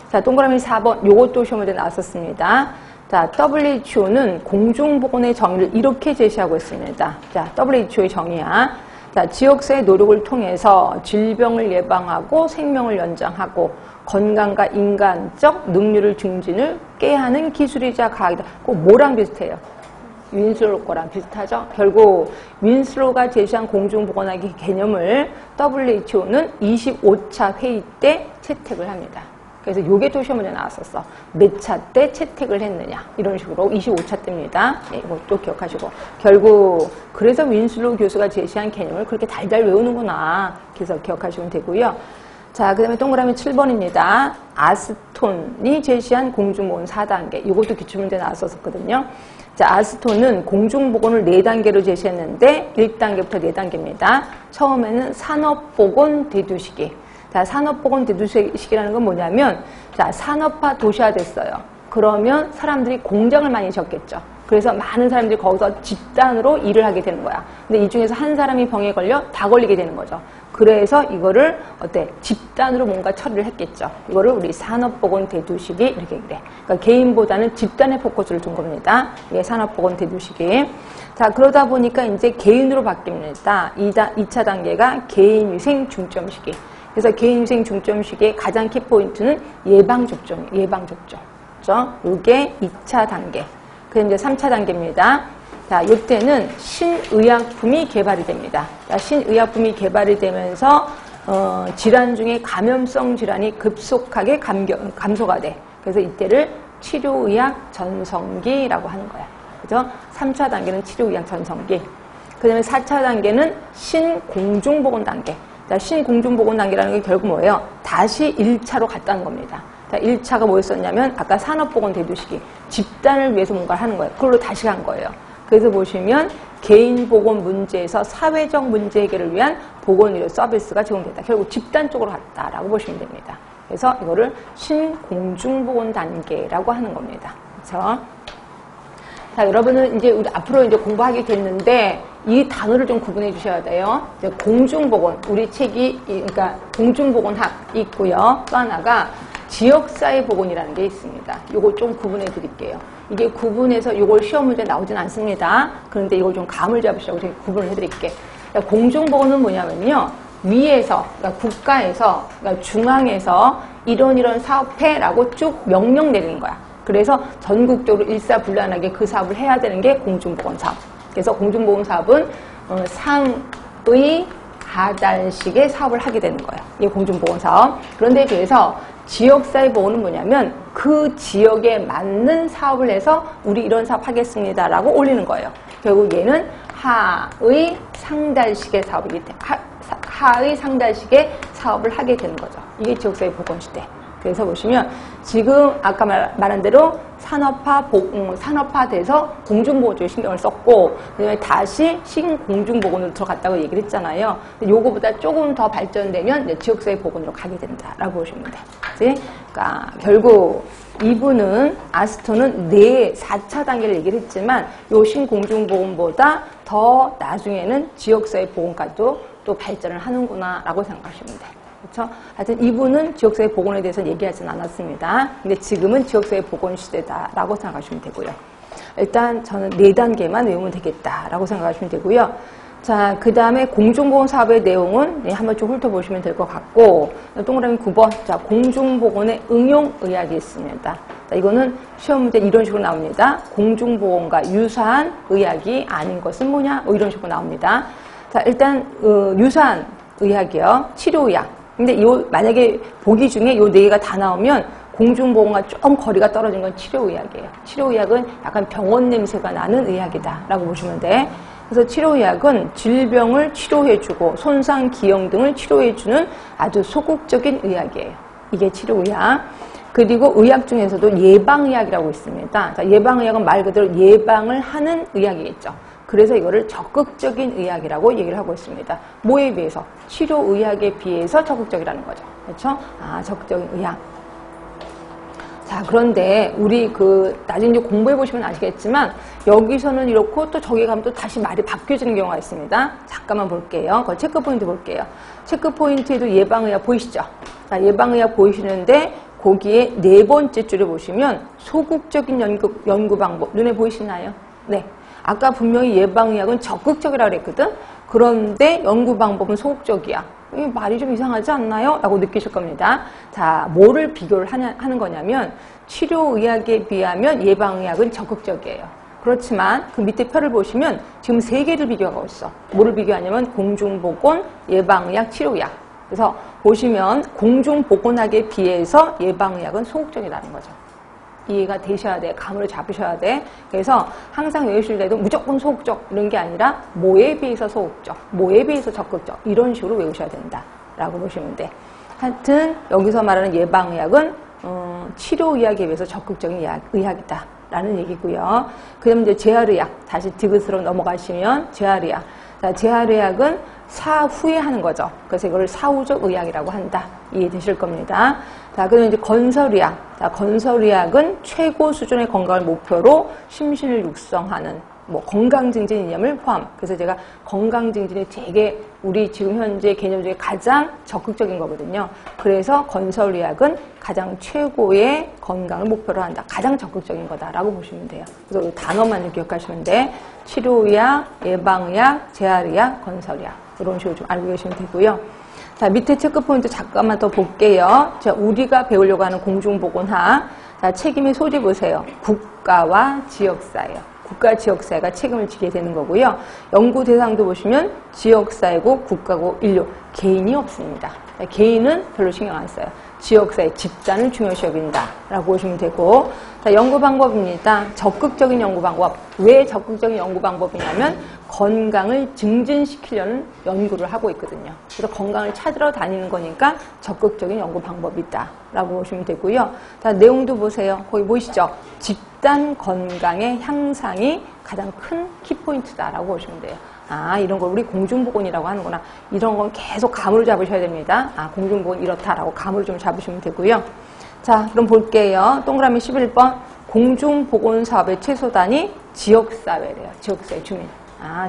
자, 동그라미 4번 요것도 시험 문제 나왔었습니다. 자, WHO는 공중보건의 정의를 이렇게 제시하고 있습니다. 자, WHO의 정의야. 자, 지역사회 노력을 통해서 질병을 예방하고 생명을 연장하고 건강과 인간적 능률을 증진을 깨하는 기술이자 과학이다. 꼭 뭐랑 비슷해요? 윈슬로우 거랑 비슷하죠? 결국 윈슬로우가 제시한 공중보건학의 개념을 WHO는 25차 회의 때 채택을 합니다. 그래서 요게 또 시험 문제 나왔었어. 몇 차 때 채택을 했느냐. 이런 식으로 25차 때입니다. 네, 이것도 기억하시고. 결국 그래서 윈슬로우 교수가 제시한 개념을 그렇게 달달 외우는구나. 그래서 기억하시면 되고요. 자, 그 다음에 동그라미 7번입니다. 아스톤이 제시한 공중보건 4단계. 이것도 기출문제 나왔었거든요. 자, 아스톤은 공중보건을 4단계로 제시했는데 1단계부터 4단계입니다. 처음에는 산업보건 대도시기. 자, 산업보건 대도시기라는 건 뭐냐면 자, 산업화 도시화 됐어요. 그러면 사람들이 공장을 많이 지었겠죠. 그래서 많은 사람들이 거기서 집단으로 일을 하게 되는 거야. 근데 이 중에서 한 사람이 병에 걸려 다 걸리게 되는 거죠. 그래서 이거를 어때? 집단으로 뭔가 처리를 했겠죠. 이거를 우리 산업보건 대도시기 이렇게 그래. 그러니까 개인보다는 집단에 포커스를 둔 겁니다. 이게 산업보건 대도시기. 자, 그러다 보니까 이제 개인으로 바뀝니다. 2차 단계가 개인위생 중점시기. 그래서 개인위생 중점시기의 가장 키포인트는 예방접종. 그렇죠? 이게 2차 단계. 그럼 이제 3차 단계입니다. 자, 이때는 신의약품이 개발이 됩니다. 자, 신의약품이 개발이 되면서 질환 중에 감염성 질환이 급속하게 감소가 돼. 그래서 이때를 치료의학 전성기라고 하는 거야. 그죠? 3차 단계는 치료의학 전성기. 그 다음에 4차 단계는 신공중보건 단계. 자, 신공중보건 단계라는 게 결국 뭐예요? 다시 1차로 갔다는 겁니다. 자, 1차가 뭐였었냐면 아까 산업보건 대도시기. 집단을 위해서 뭔가를 하는 거예요. 그걸로 다시 간 거예요. 그래서 보시면 개인보건 문제에서 사회적 문제 해결을 위한 보건의료 서비스가 제공됐다. 결국 집단 쪽으로 갔다라고 보시면 됩니다. 그래서 이거를 신공중보건 단계라고 하는 겁니다. 그렇죠? 자, 여러분은 이제 우리 앞으로 이제 공부하게 됐는데 이 단어를 좀 구분해 주셔야 돼요. 이제 공중보건, 우리 책이 그러니까 공중보건학 있고요. 또 하나가 지역사회보건이라는 게 있습니다. 요거 좀 구분해 드릴게요. 이게 구분해서 요걸 시험 문제 나오진 않습니다. 그런데 이걸 좀 감을 잡으시라고 제가 구분을 해 드릴게요. 그러니까 공중보건은 뭐냐면요. 위에서, 그러니까 국가에서, 그러니까 중앙에서 이런 사업해라고 쭉 명령 내리는 거야. 그래서 전국적으로 일사불란하게 그 사업을 해야 되는 게 공중보건 사업. 그래서 공중보건 사업은 상의 하달식의 사업을 하게 되는 거예요. 이게 공중보건 사업. 그런데 그래서 지역사회보건은 뭐냐면 그 지역에 맞는 사업을 해서 우리 이런 사업 하겠습니다라고 올리는 거예요. 결국 얘는 하의 상달식의 사업이기 때문에 하의 상달식의 사업을 하게 되는 거죠. 이게 지역사회보건 시대. 그래서 보시면 지금 아까 말한 대로 산업화돼서 공중보건 쪽에 신경을 썼고, 그다음에 다시 신공중보건으로 들어갔다고 얘기를 했잖아요. 요거보다 조금 더 발전되면 이제 지역사회 보건으로 가게 된다라고 보시면 돼요. 그러니까 결국 이분은 아스토는 4차 단계를 얘기를 했지만 요 신공중보건보다 더 나중에는 지역사회 보건까지도 또 발전을 하는구나라고 생각하시면 돼요. 그렇죠? 하여튼 이분은 지역사회 보건에 대해서 얘기하지는 않았습니다. 근데 지금은 지역사회 보건 시대다라고 생각하시면 되고요. 일단 저는 4단계만 외우면 되겠다라고 생각하시면 되고요. 자, 그 다음에 공중보건 사업의 내용은 한번 좀 훑어보시면 될 것 같고, 동그라미 9번. 자, 공중보건의 응용 의학이 있습니다. 자, 이거는 시험 문제 이런 식으로 나옵니다. 공중보건과 유사한 의학이 아닌 것은 뭐냐? 뭐 이런 식으로 나옵니다. 자, 일단 유사한 의학이요. 치료의학. 근데 만약에 보기 중에 요 4개가 다 나오면 공중보건과 좀 거리가 떨어진 건 치료의학이에요. 치료의학은 약간 병원 냄새가 나는 의학이다라고 보시면 돼. 그래서 치료의학은 질병을 치료해주고 손상, 기형 등을 치료해주는 아주 소극적인 의학이에요. 이게 치료의학. 그리고 의학 중에서도 예방의학이라고 있습니다. 자, 예방의학은 말 그대로 예방을 하는 의학이겠죠. 그래서 이거를 적극적인 의학이라고 얘기를 하고 있습니다. 뭐에 비해서? 치료의학에 비해서 적극적이라는 거죠. 그렇죠? 적극적인 의학. 자, 그런데 우리 나중에 이제 공부해 보시면 아시겠지만 여기서는 이렇고 또 저기 가면 또 다시 말이 바뀌어지는 경우가 있습니다. 잠깐만 볼게요. 그 체크 포인트 볼게요. 체크 포인트에도 예방의학 보이시죠? 자, 예방의학 보이시는데 거기에 4번째 줄을 보시면 소극적인 연구 방법 눈에 보이시나요? 네. 아까 분명히 예방의학은 적극적이라고 그랬거든? 그런데 연구 방법은 소극적이야. 이 말이 좀 이상하지 않나요? 라고 느끼실 겁니다. 자, 뭐를 비교를 하는 거냐면 치료의학에 비하면 예방의학은 적극적이에요. 그렇지만 그 밑에 표를 보시면 지금 3개를 비교하고 있어. 뭐를 비교하냐면 공중보건, 예방의학, 치료의학. 그래서 보시면 공중보건학에 비해서 예방의학은 소극적이라는 거죠. 이해가 되셔야 돼. 감으로 잡으셔야 돼. 그래서 항상 외우실 때도 무조건 소극적 이런 게 아니라 뭐에 비해서 소극적, 뭐에 비해서 적극적 이런 식으로 외우셔야 된다라고 보시면 돼. 하여튼 여기서 말하는 예방의학은 치료의학에 비해서 적극적인 의학이다라는 얘기고요. 그 다음에 이제 재활의학, 다시 디귿으로 넘어가시면 재활의학. 자, 재활의학은 사후에 하는 거죠. 그래서 이걸 사후적 의학이라고 한다. 이해되실 겁니다. 자, 그다음에 이제 건설의학. 자, 건설의학은 최고 수준의 건강을 목표로 심신을 육성하는 건강증진 이념을 포함. 그래서 제가 건강증진이 되게 우리 지금 현재 개념 중에 가장 적극적인 거거든요. 그래서 건설의학은 가장 최고의 건강을 목표로 한다. 가장 적극적인 거다라고 보시면 돼요. 그래서 이 단어만 기억하시면 돼. 치료의학, 예방의학, 재활의학, 건설의학. 이런 식으로 좀 알고 계시면 되고요. 자, 밑에 체크포인트 잠깐만 더 볼게요. 자, 우리가 배우려고 하는 공중보건학. 자, 책임의 소재 보세요. 국가와 지역사회요. 국가, 지역사회가 책임을 지게 되는 거고요. 연구 대상도 보시면 지역사회고, 국가고, 인류. 개인이 없습니다. 자, 개인은 별로 신경 안 써요. 지역사회, 집단을 중요시 여긴다라고 보시면 되고, 자, 연구 방법입니다. 적극적인 연구 방법. 왜 적극적인 연구 방법이냐면 건강을 증진시키려는 연구를 하고 있거든요. 그래서 건강을 찾으러 다니는 거니까 적극적인 연구 방법이다라고 보시면 되고요. 자, 내용도 보세요. 거기 보이시죠? 집단 건강의 향상이 가장 큰 키포인트다라고 보시면 돼요. 이런 걸 우리 공중보건이라고 하는구나. 이런 건 계속 감으로 잡으셔야 됩니다. 공중보건 이렇다라고 감으로 좀 잡으시면 되고요. 자, 그럼 볼게요. 동그라미 11번. 공중보건 사업의 최소 단위 지역사회래요. 지역사회 주민.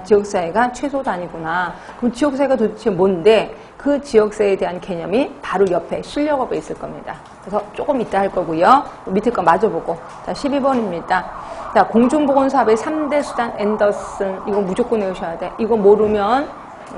지역사회가 최소 단위구나. 그럼 지역사회가 도대체 뭔데? 그 지역사회에 대한 개념이 바로 옆에 실력업에 있을 겁니다. 그래서 조금 이따 할 거고요. 밑에 거 마저 보고. 자, 12번입니다. 자, 공중보건 사업의 3대 수단 앤더슨. 이거 무조건 외우셔야 돼. 이거 모르면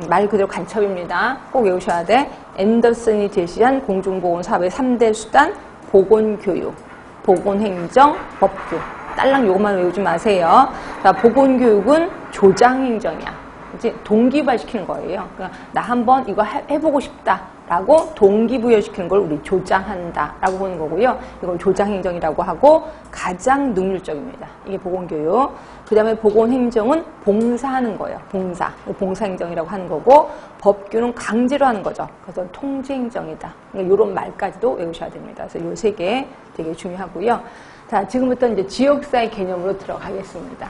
말 그대로 간첩입니다. 꼭 외우셔야 돼. 앤더슨이 제시한 공중보건 사업의 3대 수단 보건교육, 보건행정, 법규. 딸랑 요것만 외우지 마세요. 자, 보건교육은 조장행정이야. 이제 동기부여시키는 거예요. 그러니까 나 한번 이거 해보고 싶다라고 동기부여시키는 걸 우리 조장한다라고 보는 거고요. 이걸 조장행정이라고 하고 가장 능률적입니다. 이게 보건교육. 그 다음에 보건행정은 봉사하는 거예요. 봉사행정이라고 하는 거고 법규는 강제로 하는 거죠. 그래서 통제행정이다. 그러니까 이런 말까지도 외우셔야 됩니다. 그래서 이 세 개 되게 중요하고요. 자, 지금부터 이제 지역사회 개념으로 들어가겠습니다.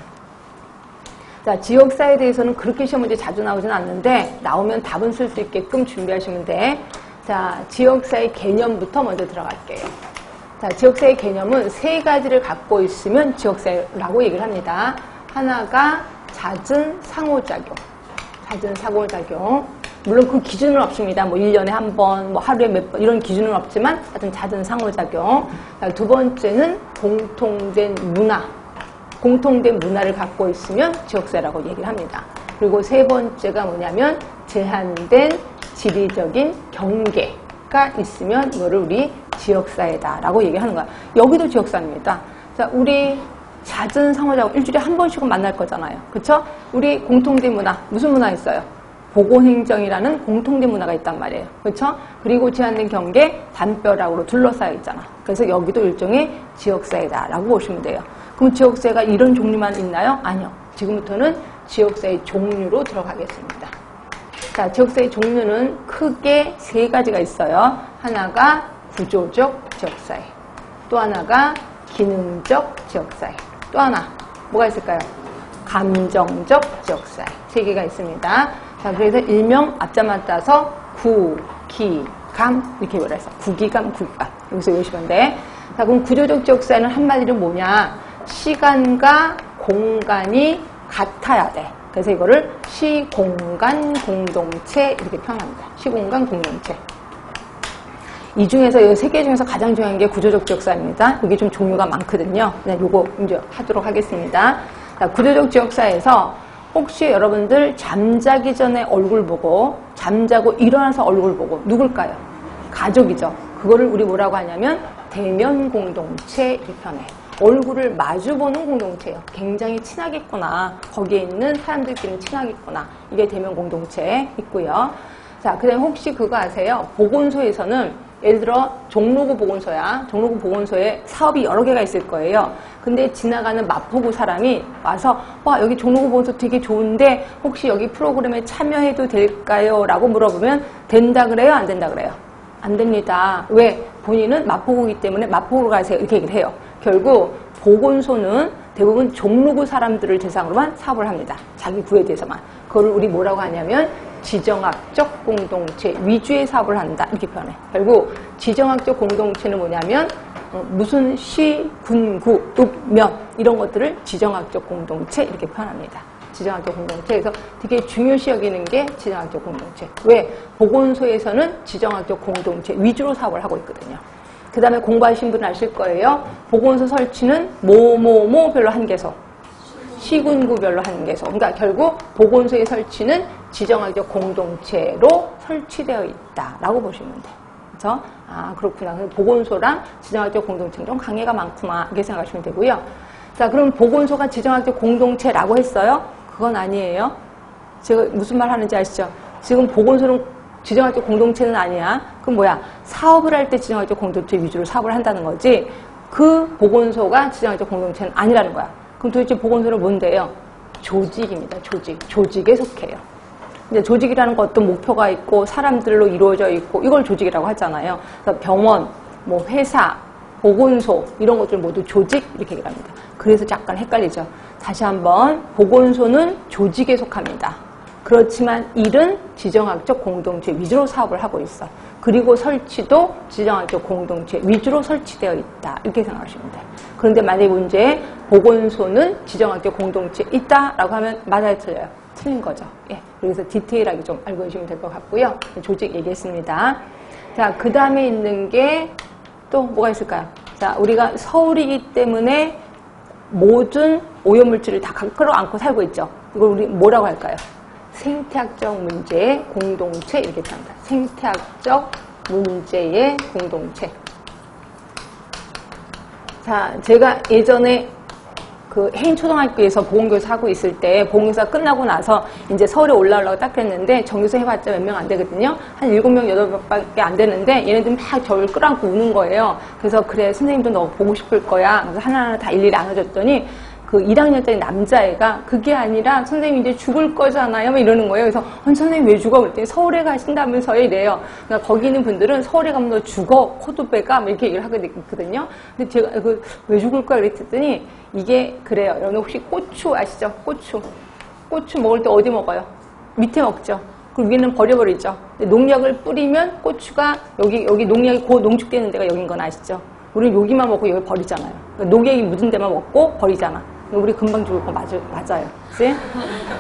자, 지역사회에 대해서는 그렇게 시험 문제 자주 나오진 않는데 나오면 답은 쓸 수 있게끔 준비하시면 돼. 자, 지역사회 개념부터 먼저 들어갈게요. 자, 지역사회 개념은 세 가지를 갖고 있으면 지역사회라고 얘기를 합니다. 하나가 잦은 상호작용. 잦은 상호작용. 물론 그 기준은 없습니다. 뭐 1년에 한 번, 뭐 하루에 몇 번 이런 기준은 없지만 하여튼 잦은 상호작용. 자, 두 번째는 공통된 문화. 공통된 문화를 갖고 있으면 지역사회라고 얘기를 합니다. 그리고 세 번째가 뭐냐면 제한된 지리적인 경계가 있으면 이거를 우리 지역사회다라고 얘기하는 거야. 여기도 지역사회입니다. 자, 우리 잦은 상호작용 일주일에 한 번씩은 만날 거잖아요. 그쵸? 우리 공통된 문화, 무슨 문화 있어요? 보건행정이라는 공통된 문화가 있단 말이에요. 그렇죠? 그리고 제한된 경계, 담벼락으로 둘러싸여 있잖아. 그래서 여기도 일종의 지역사회다라고 보시면 돼요. 그럼 지역사회가 이런 종류만 있나요? 아니요. 지금부터는 지역사회 종류로 들어가겠습니다. 자, 지역사회 종류는 크게 세 가지가 있어요. 하나가 구조적 지역사회, 또 하나가 기능적 지역사회, 또 하나 뭐가 있을까요? 감정적 지역사회. 세 개가 있습니다. 자, 그래서 일명 앞자만 따서 구, 기, 감 이렇게 말해서 구기감, 구기감 여기서 외우시면 돼. 자, 그럼 구조적 지역사회는 한마디로 뭐냐? 시간과 공간이 같아야 돼. 그래서 이거를 시공간 공동체 이렇게 표현합니다. 시공간 공동체. 이 중에서 이 세 개 중에서 가장 중요한 게 구조적 지역사회입니다. 이게 좀 종류가 많거든요. 그냥 요거 이제 하도록 하겠습니다. 자, 구조적 지역사회에서 혹시 여러분들 잠자기 전에 얼굴 보고 잠자고 일어나서 얼굴 보고 누굴까요? 가족이죠. 그거를 우리 뭐라고 하냐면 대면 공동체 이렇게 표현해. 얼굴을 마주보는 공동체예요. 굉장히 친하겠구나. 거기에 있는 사람들끼리는 친하겠구나. 이게 대면 공동체 있고요. 자, 그 다음에 혹시 그거 아세요? 보건소에서는 예를 들어 종로구 보건소야. 종로구 보건소에 사업이 여러 개가 있을 거예요. 근데 지나가는 마포구 사람이 와서 와, 여기 종로구 보건소 되게 좋은데 혹시 여기 프로그램에 참여해도 될까요? 라고 물어보면 된다 그래요? 안 된다 그래요? 안 됩니다. 왜? 본인은 마포구이기 때문에 마포구로 가세요. 이렇게 얘기를 해요. 결국 보건소는 대부분 종로구 사람들을 대상으로만 사업을 합니다. 자기 구에 대해서만. 그걸 우리 뭐라고 하냐면 지정학적 공동체 위주의 사업을 한다 이렇게 표현해. 결국 지정학적 공동체는 뭐냐면 무슨 시, 군, 구, 읍, 면 이런 것들을 지정학적 공동체 이렇게 표현합니다. 지정학적 공동체. 그래서 되게 중요시 여기는 게 지정학적 공동체. 왜? 보건소에서는 지정학적 공동체 위주로 사업을 하고 있거든요. 그 다음에 공부하신 분은 아실 거예요. 보건소 설치는 뭐별로 한 개소, 시군구별로 한 개소. 그러니까 결국 보건소의 설치는 지정학적 공동체로 설치되어 있다라고 보시면 돼요. 그렇죠? 아, 그렇구나. 보건소랑 지정학적 공동체는 좀 관계가 많구나 이렇게 생각하시면 되고요. 자, 그럼 보건소가 지정학적 공동체라고 했어요? 그건 아니에요. 제가 무슨 말 하는지 아시죠? 지금 보건소는 지정학적 공동체는 아니야. 그럼 뭐야? 사업을 할 때 지정학적 공동체 위주로 사업을 한다는 거지. 그 보건소가 지정학적 공동체는 아니라는 거야. 그럼 도대체 보건소는 뭔데요? 조직입니다. 조직. 조직에 속해요. 이제 조직이라는 거 어떤 목표가 있고 사람들로 이루어져 있고 이걸 조직이라고 하잖아요. 그래서 병원, 뭐 회사, 보건소 이런 것들 모두 조직 이렇게 얘기를 합니다. 그래서 약간 헷갈리죠. 다시 한번 보건소는 조직에 속합니다. 그렇지만 일은 지정학적 공동체 위주로 사업을 하고 있어. 그리고 설치도 지정학적 공동체 위주로 설치되어 있다. 이렇게 생각하시면 돼요. 그런데 만약에 문제에 보건소는 지정학적 공동체 있다라고 하면 맞아요, 틀려요? 틀린 거죠. 예. 그래서 디테일하게 좀 알고 계시면 될 것 같고요. 조직 얘기했습니다. 자, 그 다음에 있는 게 또 뭐가 있을까요? 자, 우리가 서울이기 때문에 모든 오염물질을 다 끌어안고 살고 있죠. 이걸 우리 뭐라고 할까요? 생태학적 문제의 공동체 이렇게 표현합니다. 생태학적 문제의 공동체. 자, 제가 예전에 그 해인초등학교에서 보건교사 하고 있을 때 보건교사 끝나고 나서 이제 서울에 올라오려고 딱 했는데 정교사 해봤자 몇 명 안 되거든요. 한 7명, 8명밖에 안 되는데 얘네들 막 저를 끌어안고 우는 거예요. 그래서 그래 선생님도 너 보고 싶을 거야. 그래서 하나하나 다 일일이 안아줬더니 그 1학년짜리 남자애가 그게 아니라 선생님 이제 죽을 거잖아요. 막 이러는 거예요. 그래서 아니 선생님 왜 죽어? 그랬더니 서울에 가신다면서요 이래요. 그러니까 거기 있는 분들은 서울에 가면 너 죽어. 코드배가 막 이렇게 얘기를 하거든요. 근데 제가 왜 죽을 거야? 그랬더니 이게 그래요. 여러분 혹시 고추 아시죠? 고추 먹을 때 어디 먹어요? 밑에 먹죠. 그리고 위에는 버려버리죠. 농약을 뿌리면 고추가 여기 농약이 고 농축되는 데가 여긴 건 아시죠? 우리는 여기만 먹고 여기 버리잖아요. 그러니까 농약이 묻은 데만 먹고 버리잖아. 우리 금방 죽을 거 맞아요.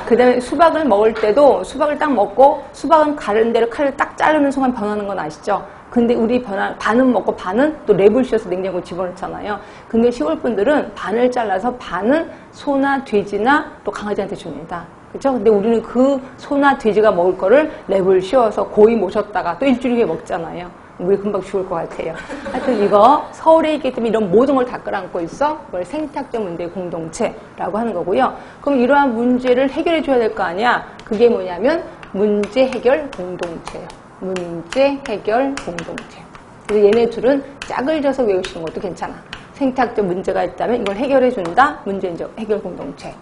그 다음에 수박을 먹을 때도 수박을 딱 먹고 수박은 가른 데를 칼을 딱 자르는 순간 변하는 건 아시죠? 근데 우리 반은 먹고 반은 또 랩을 씌워서 냉장고에 집어넣잖아요. 근데 시골 분들은 반을 잘라서 반은 소나 돼지나 또 강아지한테 줍니다. 그렇죠? 근데 우리는 그 소나 돼지가 먹을 거를 랩을 씌워서 고이 모셨다가 또 일주일 후에 먹잖아요. 우리 금방 죽을 것 같아요. 하여튼 이거 서울에 있기 때문에 이런 모든 걸 다 끌어안고 있어. 그걸 생태학적 문제 공동체라고 하는 거고요. 그럼 이러한 문제를 해결해 줘야 될 거 아니야. 그게 뭐냐면 문제 해결 공동체예요. 문제 해결 공동체. 그래서 얘네 둘은 짝을 져서 외우시는 것도 괜찮아. 생태학적 문제가 있다면 이걸 해결해 준다. 문제 해결 공동체.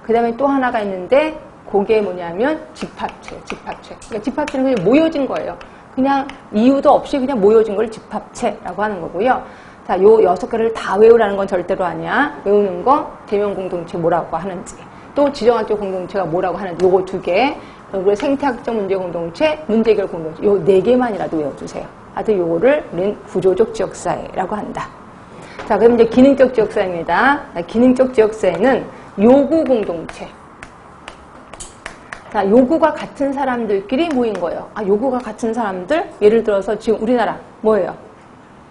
그 다음에 또 하나가 있는데 그게 뭐냐면 집합체. 그러니까 집합체는 그냥 모여진 거예요. 그냥 이유도 없이 그냥 모여진 걸 집합체라고 하는 거고요. 자, 요 6개를 다 외우라는 건 절대로 아니야. 외우는 거 대면 공동체 뭐라고 하는지, 또 지정학적 공동체가 뭐라고 하는지 요거 2개, 그리고 생태학적 문제 공동체, 문제 해결 공동체 요 4개만이라도 외워주세요. 하여튼 요거를 우리는 구조적 지역사회라고 한다. 자, 그럼 이제 기능적 지역사회입니다. 기능적 지역사회는 요구 공동체. 자, 요구가 같은 사람들끼리 모인 거예요. 아, 요구가 같은 사람들? 예를 들어서 지금 우리나라 뭐예요?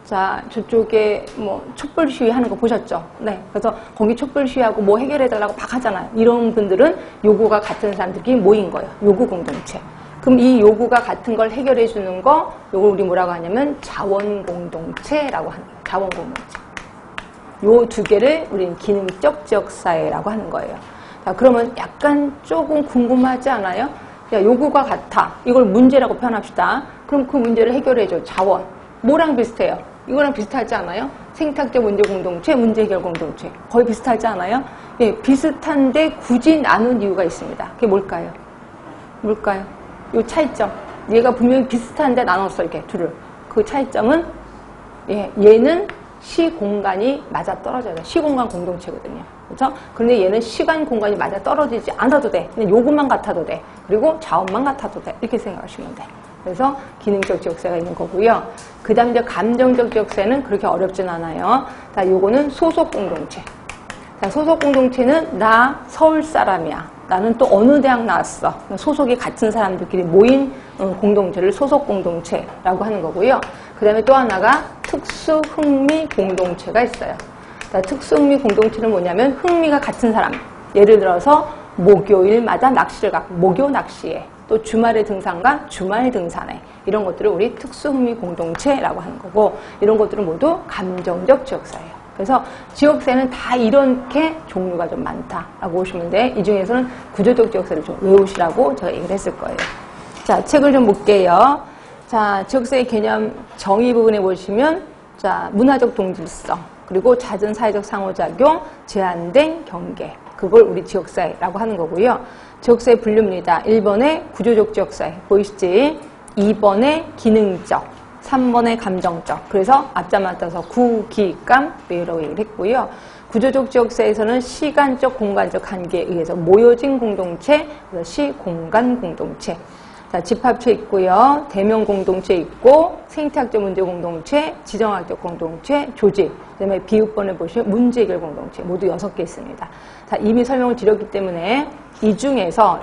자, 저쪽에 뭐 촛불 시위 하는 거 보셨죠? 네. 그래서 거기 촛불 시위하고 뭐 해결해달라고 막 하잖아요. 이런 분들은 요구가 같은 사람들끼리 모인 거예요. 요구 공동체. 그럼 이 요구가 같은 걸 해결해 주는 거, 요걸 우리 뭐라고 하냐면 자원 공동체라고 하는 거예요. 자원 공동체. 요 2개를 우리는 기능적 지역사회라고 하는 거예요. 자, 그러면 약간 조금 궁금하지 않아요? 야, 요구가 같아. 이걸 문제라고 표현합시다. 그럼 그 문제를 해결해줘. 자원. 뭐랑 비슷해요? 이거랑 비슷하지 않아요? 생태학적 문제 공동체, 문제 해결 공동체. 거의 비슷하지 않아요? 예, 비슷한데 굳이 나눈 이유가 있습니다. 그게 뭘까요? 요 차이점. 얘가 분명히 비슷한데 나눴어, 이렇게 둘을. 그 차이점은, 예, 얘는 시공간이 맞아 떨어져요. 시공간 공동체거든요. 그렇죠? 그런데 얘는 시간 공간이 맞아 떨어지지 않아도 돼. 그냥 요것만 같아도 돼. 그리고 자원만 같아도 돼. 이렇게 생각하시면 돼. 그래서 기능적 지역사회가 있는 거고요. 그 다음 이제 감정적 지역사회는 그렇게 어렵진 않아요. 자, 요거는 소속 공동체. 자, 소속 공동체는 나 서울 사람이야. 나는 또 어느 대학 나왔어. 소속이 같은 사람들끼리 모인 공동체를 소속 공동체라고 하는 거고요. 그 다음에 또 하나가 특수 흥미 공동체가 있어요. 자, 특수 흥미 공동체는 뭐냐면 흥미가 같은 사람. 예를 들어서 목요일마다 낚시를 가고 목요 낚시에, 또 주말에 등산가 주말 등산에, 이런 것들을 우리 특수 흥미 공동체라고 하는 거고, 이런 것들은 모두 감정적 지역사회예요. 그래서 지역사회는 다 이렇게 종류가 좀 많다라고 보시면 돼. 이 중에서는 구조적 지역사회를 좀 외우시라고 제가 얘기를 했을 거예요. 자, 책을 좀 볼게요. 자, 지역사회 개념 정의 부분에 보시면, 자, 문화적 동질성, 그리고 잦은 사회적 상호작용, 제한된 경계, 그걸 우리 지역사회라고 하는 거고요. 지역사회 분류입니다. 1번에 구조적 지역사회 보이시지? 2번에 기능적, 3번에 감정적. 그래서 앞자 맞춰서 구기감 외우라고 얘기를 했고요. 구조적 지역사회에서는 시간적, 공간적 한계에 의해서 모여진 공동체, 그래서 시공간 공동체. 자, 집합체 있고요. 대면 공동체 있고, 생태학적 문제 공동체, 지정학적 공동체, 조직. 그다음에 비읍번에 보시면 문제 해결 공동체 모두 6개 있습니다. 자, 이미 설명을 드렸기 때문에 이 중에서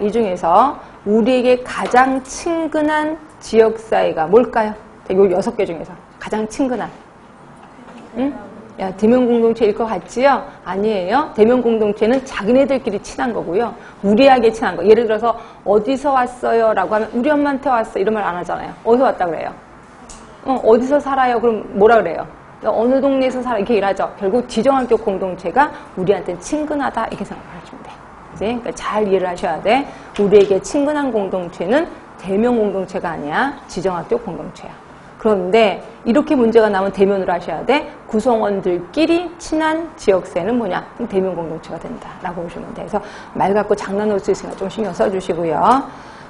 우리에게 가장 친근한 지역사회가 뭘까요? 요 6개 중에서 가장 친근한. 응? 야, 대면 공동체일 것 같지요? 아니에요. 대면 공동체는 자기네들끼리 친한 거고요. 우리에게 친한 거. 예를 들어서 어디서 왔어요? 라고 하면 우리 엄마한테 왔어. 이런 말 안 하잖아요. 어디서 왔다 그래요? 어디서 살아요? 그럼 뭐라 그래요? 어느 동네에서 살아 이렇게 일하죠. 결국 지정학적 공동체가 우리한테는 친근하다 이렇게 생각하시면 돼. 이제 그러니까 잘 이해를 하셔야 돼. 우리에게 친근한 공동체는 대면 공동체가 아니야. 지정학적 공동체야. 그런데 이렇게 문제가 나오면 대면으로 하셔야 돼. 구성원들끼리 친한 지역사회는 뭐냐? 그럼 대면 공동체가 된다라고 보시면 돼. 그래서 말 갖고 장난을 수 있으니까 좀 신경 써주시고요.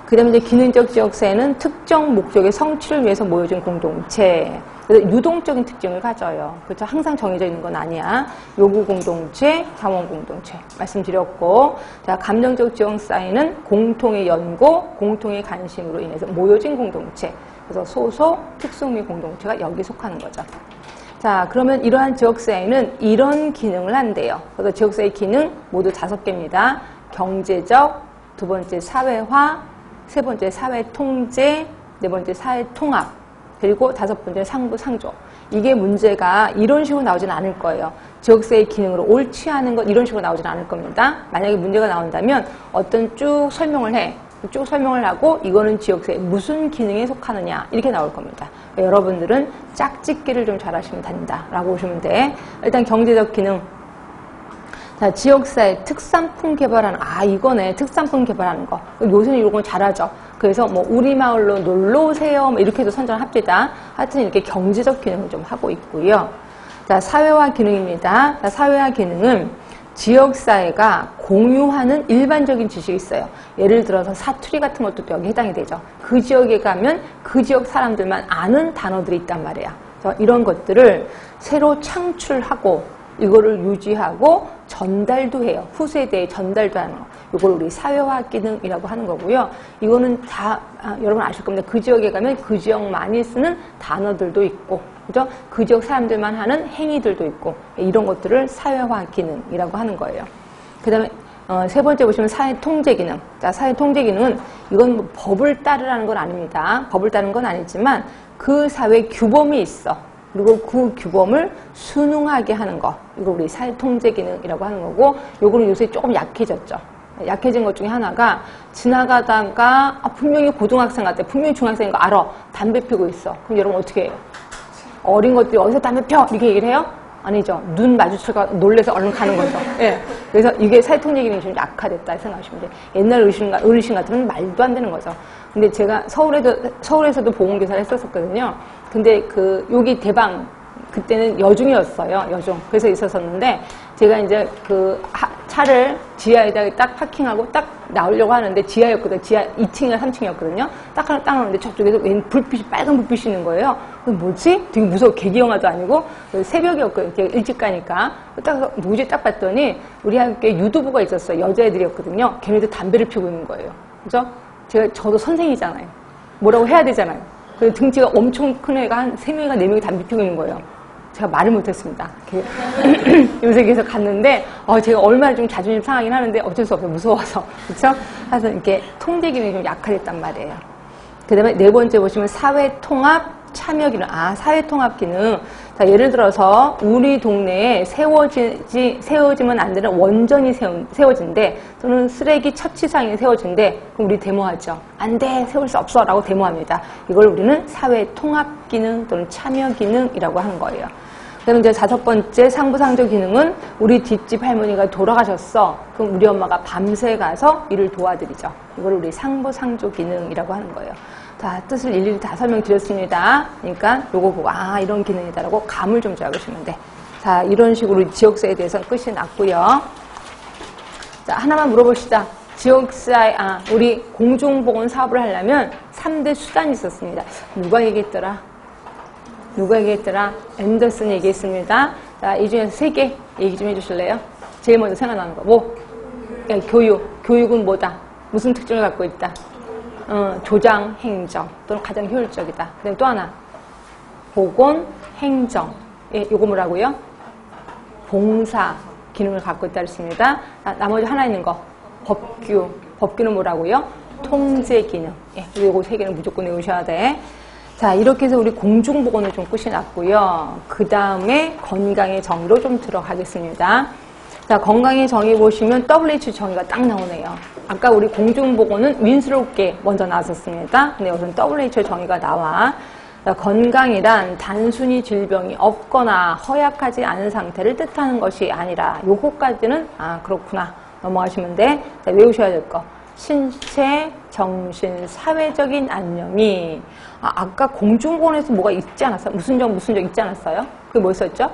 그 다음에 이제 기능적 지역사회는 특정 목적의 성취를 위해서 모여진 공동체. 그래서 유동적인 특징을 가져요. 그렇죠? 항상 정해져 있는 건 아니야. 요구 공동체, 자원 공동체. 말씀드렸고. 자, 감정적 지역사회는 공통의 연고, 공통의 관심으로 인해서 모여진 공동체. 그래서 소속, 특수미 공동체가 여기 속하는 거죠. 자, 그러면 이러한 지역사회는 이런 기능을 한대요. 그래서 지역사회 기능 모두 5개입니다. 경제적, 두 번째 사회화, 세 번째 사회 통제, 네 번째 사회 통합, 그리고 다섯 번째 상부 상조. 이게 문제가 이런 식으로 나오진 않을 거예요. 지역사회 기능으로 옳지 않은 것 이런 식으로 나오진 않을 겁니다. 만약에 문제가 나온다면 어떤 쭉 설명을 해. 쭉 설명을 하고 이거는 지역사회 무슨 기능에 속하느냐 이렇게 나올 겁니다. 그러니까 여러분들은 짝짓기를 좀 잘하시면 된다라고 보시면 돼. 일단 경제적 기능. 자, 지역사회 특산품 개발하는, 이거네. 특산품 개발하는 거. 요새는 이런 건 잘하죠. 그래서 뭐, 우리 마을로 놀러 오세요. 뭐 이렇게도 선전합시다. 하여튼 이렇게 경제적 기능을 좀 하고 있고요. 자, 사회화 기능입니다. 자, 사회화 기능은 지역사회가 공유하는 일반적인 지식이 있어요. 예를 들어서 사투리 같은 것도 여기 해당이 되죠. 그 지역에 가면 그 지역 사람들만 아는 단어들이 있단 말이에요. 그래서 이런 것들을 새로 창출하고 이거를 유지하고 전달도 해요. 후세대에 전달도 하는 거. 이걸 우리 사회화 기능이라고 하는 거고요. 이거는 다 여러분 아실 겁니다. 그 지역에 가면 그 지역만이 쓰는 단어들도 있고, 그죠? 그 지역 사람들만 하는 행위들도 있고, 이런 것들을 사회화 기능이라고 하는 거예요. 그 다음에 세 번째 보시면 사회 통제 기능. 자, 사회 통제 기능은 이건 뭐 법을 따르라는 건 아닙니다. 법을 따르는 건 아니지만 그 사회 규범이 있어. 그리고 그 규범을 순응하게 하는 거. 이거 우리 사회 통제 기능이라고 하는 거고, 요거는 요새 조금 약해졌죠. 약해진 것 중에 하나가 지나가다가 분명히 고등학생 같아. 분명히 중학생인 거 알아. 담배 피고 있어. 그럼 여러분 어떻게 해요? 어린 것들이 어디서 담배 펴? 이렇게 얘기를 해요? 아니죠. 눈 마주쳐가 놀래서 얼른 가는 거죠. 예. 그래서 이게 사회 통제 기능이 좀 약화됐다 생각하시면 돼요. 옛날 어르신 같으면 말도 안 되는 거죠. 근데 제가 서울에서도 보건교사를 했었거든요. 근데 여기 대방, 그때는 여중이었어요. 여중. 그래서 있었었는데, 제가 이제 차를 지하에다가 딱 파킹하고 딱 나오려고 하는데, 지하였거든요. 지하 2층이나 3층이었거든요. 딱 하나 딱 나오는데, 저쪽에서 웬 불빛이, 빨간 불빛이 있는 거예요. 뭐지? 되게 무서워. 개기영화도 아니고, 새벽이었거든요. 제가 일찍 가니까. 딱, 뭐지? 딱 봤더니, 우리 학교에 유도부가 있었어요. 여자애들이었거든요. 걔네들 담배를 피우고 있는 거예요. 그죠? 저도 선생이잖아요. 뭐라고 해야 되잖아요. 그래서 등치가 엄청 큰 애가 한 3명이가 4명이 담배 피우고 있는 거예요. 제가 말을 못했습니다. 요새 계속 갔는데, 제가 얼마나 좀 자존심 상하긴 하는데 어쩔 수 없어요. 무서워서. 그렇죠? 그래서 이렇게 통제 기능이 좀 약화됐단 말이에요. 그 다음에 네 번째 보시면 사회통합 참여 기능. 사회통합 기능. 자, 예를 들어서 우리 동네에 세워지면 안 되는 원전이 세워진대. 또는 쓰레기 처치장이 세워진대. 그럼 우리 데모하죠. 안 돼, 세울 수 없어 라고 데모합니다. 이걸 우리는 사회통합 기능 또는 참여 기능이라고 하는 거예요. 그다음에 이제 5번째 상부상조 기능은 우리 뒷집 할머니가 돌아가셨어. 그럼 우리 엄마가 밤새 가서 일을 도와드리죠. 이걸 우리 상부상조 기능이라고 하는 거예요. 자, 뜻을 일일이 다 설명드렸습니다. 그러니까 요거 보고 이런 기능이다라고 감을 좀 잡으시면 돼. 자, 이런 식으로 지역사회에 대해서는 끝이 났고요. 자, 하나만 물어봅시다. 지역사회, 우리 공중보건 사업을 하려면 3대 수단이 있었습니다. 누가 얘기했더라? 앤더슨 얘기했습니다. 자, 이 중에서 3개 얘기 좀 해주실래요? 제일 먼저 생각나는 거. 뭐? 교육. 교육은 뭐다? 무슨 특징을 갖고 있다? 조장, 행정 또는 가장 효율적이다. 그 다음에 또 하나 보건, 행정. 요거 뭐라고요? 봉사 기능을 갖고 있다 그랬습니다. 나머지 하나 있는 거 법규. 법규는 뭐라고요? 통제 기능. 요거 3개는 무조건 외우셔야 돼. 자, 이렇게 해서 우리 공중보건을 좀 끝이 났고요. 그 다음에 건강의 정의로 좀 들어가겠습니다. 자, 건강의 정의 보시면 WHO 정의가 딱 나오네요. 아까 우리 공중보건은 민수롭게 먼저 나왔었습니다. 근데 여기서는 WHO 정의가 나와. 건강이란 단순히 질병이 없거나 허약하지 않은 상태를 뜻하는 것이 아니라 요거까지는 그렇구나 넘어가시면 돼. 자, 외우셔야 될 거. 신체, 정신, 사회적인 안녕이 아까 공중보건에서 뭐가 있지 않았어요? 무슨 적 있지 않았어요? 그게 뭐였었죠?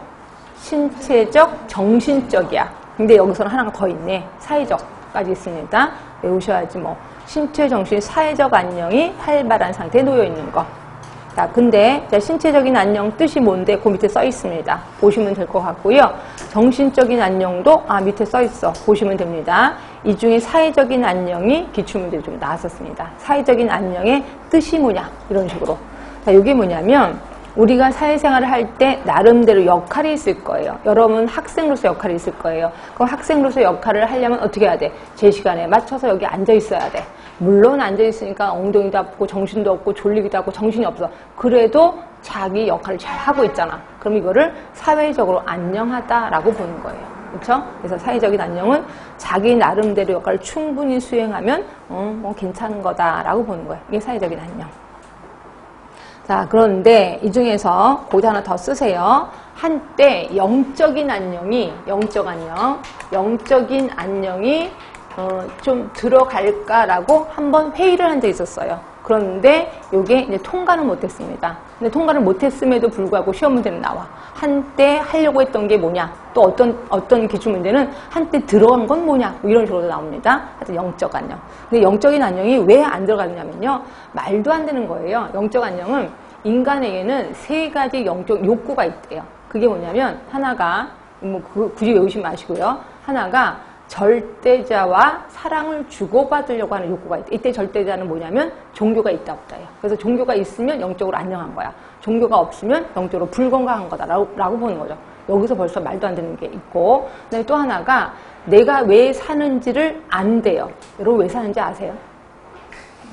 신체적, 정신적이야. 근데 여기서는 하나가 더 있네. 사회적까지 있습니다. 외우셔야지 뭐. 신체, 정신, 사회적 안녕이 활발한 상태에 놓여 있는 거. 자, 근데 신체적인 안녕 뜻이 뭔데 그 밑에 써 있습니다. 보시면 될 것 같고요. 정신적인 안녕도 밑에 써 있어. 보시면 됩니다. 이 중에 사회적인 안녕이 기출문제로 좀 나왔었습니다. 사회적인 안녕의 뜻이 뭐냐 이런 식으로. 자, 이게 뭐냐면 우리가 사회생활을 할 때 나름대로 역할이 있을 거예요. 여러분 학생으로서 역할이 있을 거예요. 그럼 학생으로서 역할을 하려면 어떻게 해야 돼? 제 시간에 맞춰서 여기 앉아 있어야 돼. 물론 앉아있으니까 엉덩이도 아프고 정신도 없고 졸리기도 하고 정신이 없어. 그래도 자기 역할을 잘 하고 있잖아. 그럼 이거를 사회적으로 안녕하다라고 보는 거예요. 그렇죠? 그래서 사회적인 안녕은 자기 나름대로 역할을 충분히 수행하면 뭐 괜찮은 거다라고 보는 거예요. 이게 사회적인 안녕. 자, 그런데 이 중에서 거기다 하나 더 쓰세요. 한때 영적인 안녕이 좀 들어갈까라고 한번 회의를 한 적이 있었어요. 그런데 이게 이제 통과는 못했습니다. 근데 통과를 못했음에도 불구하고 시험 문제는 나와. 한때 하려고 했던 게 뭐냐? 또 어떤 기출 문제는 한때 들어간 건 뭐냐? 뭐 이런 식으로 나옵니다. 하여튼 영적 안녕. 근데 영적인 안녕이 왜 안 들어가느냐면요. 말도 안 되는 거예요. 영적 안녕은 인간에게는 3가지 영적 욕구가 있대요. 그게 뭐냐면 하나가 뭐 굳이 외우시면 마시고요. 하나가 절대자와 사랑을 주고받으려고 하는 욕구가 있다. 이때 절대자는 뭐냐면 종교가 있다 없다예요. 그래서 종교가 있으면 영적으로 안녕한 거야. 종교가 없으면 영적으로 불건강한 거다라고 보는 거죠. 여기서 벌써 말도 안 되는 게 있고, 그다음에 또 하나가 내가 왜 사는지를 안 돼요. 여러분 왜 사는지 아세요?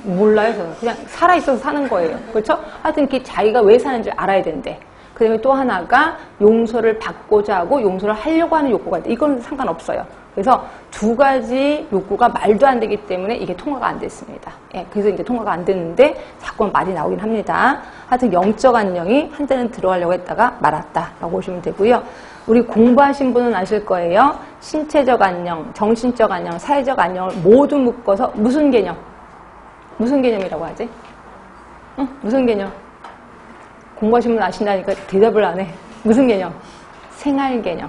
몰라요. 저는 그냥 살아있어서 사는 거예요. 그렇죠? 하여튼 이렇게 자기가 왜 사는지 알아야 된대. 그 다음에 또 하나가 용서를 받고자 하고 용서를 하려고 하는 욕구가 있다. 이건 상관없어요. 그래서 2가지 욕구가 말도 안 되기 때문에 이게 통과가 안 됐습니다. 예, 그래서 이제 통과가 안 됐는데 자꾸 말이 나오긴 합니다. 하여튼 영적 안녕이 한때는 들어가려고 했다가 말았다라고 보시면 되고요. 우리 공부하신 분은 아실 거예요. 신체적 안녕, 정신적 안녕, 사회적 안녕을 모두 묶어서 무슨 개념? 무슨 개념이라고 하지? 응? 무슨 개념? 공부하신 분 아신다니까 대답을 안 해. 무슨 개념? 생활 개념.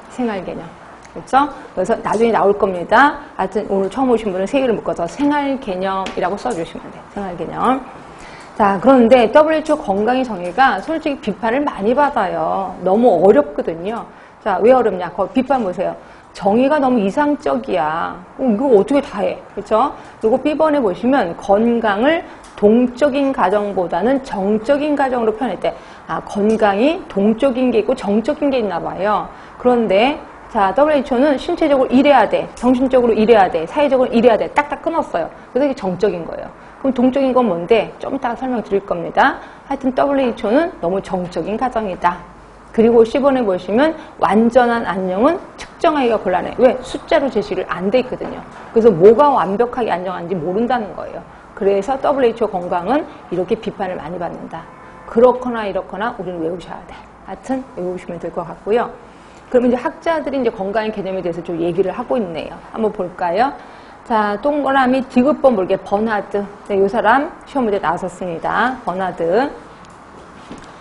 생활 개념. 그렇죠? 그래서 나중에 나올 겁니다. 하여튼 오늘 처음 오신 분은 3개를 묶어서 생활 개념이라고 써주시면 돼요. 생활 개념. 자, 그런데 WHO 건강의 정의가 솔직히 비판을 많이 받아요. 너무 어렵거든요. 자, 왜 어렵냐? 거기 비판 보세요. 정의가 너무 이상적이야. 이거 어떻게 다 해? 그렇죠? 그리고 B번에 보시면 건강을 동적인 가정보다는 정적인 가정으로 표현했대. 건강이 동적인 게 있고 정적인 게 있나 봐요. 그런데 자, WHO는 신체적으로 이래야 돼, 정신적으로 이래야 돼, 사회적으로 이래야 돼. 딱딱 끊었어요. 그래서 이게 정적인 거예요. 그럼 동적인 건 뭔데? 좀 이따가 설명드릴 겁니다. 하여튼 WHO는 너무 정적인 가정이다. 그리고 10번에 보시면 완전한 안녕은 측정하기가 곤란해. 왜? 숫자로 제시를 안 돼 있거든요. 그래서 뭐가 완벽하게 안녕한지 모른다는 거예요. 그래서 WHO 건강은 이렇게 비판을 많이 받는다. 그렇거나 이렇거나 우리는 외우셔야 돼. 하여튼 외우시면 될 것 같고요. 그러면 이제 학자들이 이제 건강의 개념에 대해서 좀 얘기를 하고 있네요. 한번 볼까요? 자, 동그라미 디귿번 볼게요. 버나드. 네, 이 사람 시험 문제 나왔었습니다. 버나드.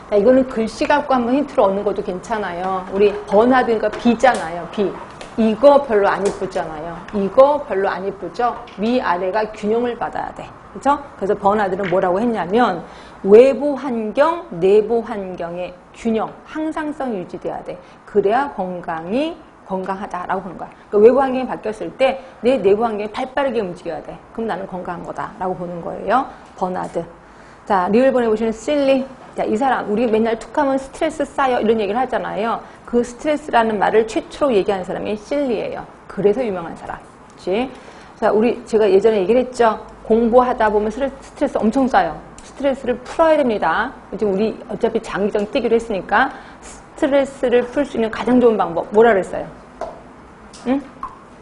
자, 이거는 글씨 갖고 한번 힌트를 얻는 것도 괜찮아요. 우리 버나드니까 비잖아요. 비. 이거 별로 안 이쁘잖아요. 이거 별로 안 이쁘죠? 위아래가 균형을 받아야 돼. 그렇죠? 그래서 버나드는 뭐라고 했냐면 외부 환경, 내부 환경의 균형, 항상성이 유지돼야 돼. 그래야 건강하다라고 보는 거야. 그러니까 외부 환경이 바뀌었을 때 내 내부 환경이 발빠르게 움직여야 돼. 그럼 나는 건강한 거다라고 보는 거예요. 버나드. 자, 리을번에 보시는 실리. 자, 이 사람, 우리 맨날 툭하면 스트레스 쌓여 이런 얘기를 하잖아요. 그 스트레스라는 말을 최초로 얘기하는 사람이 실리예요. 그래서 유명한 사람. 그치? 자, 제가 예전에 얘기를 했죠. 공부하다 보면 스트레스 엄청 쌓여. 스트레스를 풀어야 됩니다. 지금 우리 어차피 장기전 뛰기로 했으니까 스트레스를 풀 수 있는 가장 좋은 방법 뭐라 그랬어요? 응?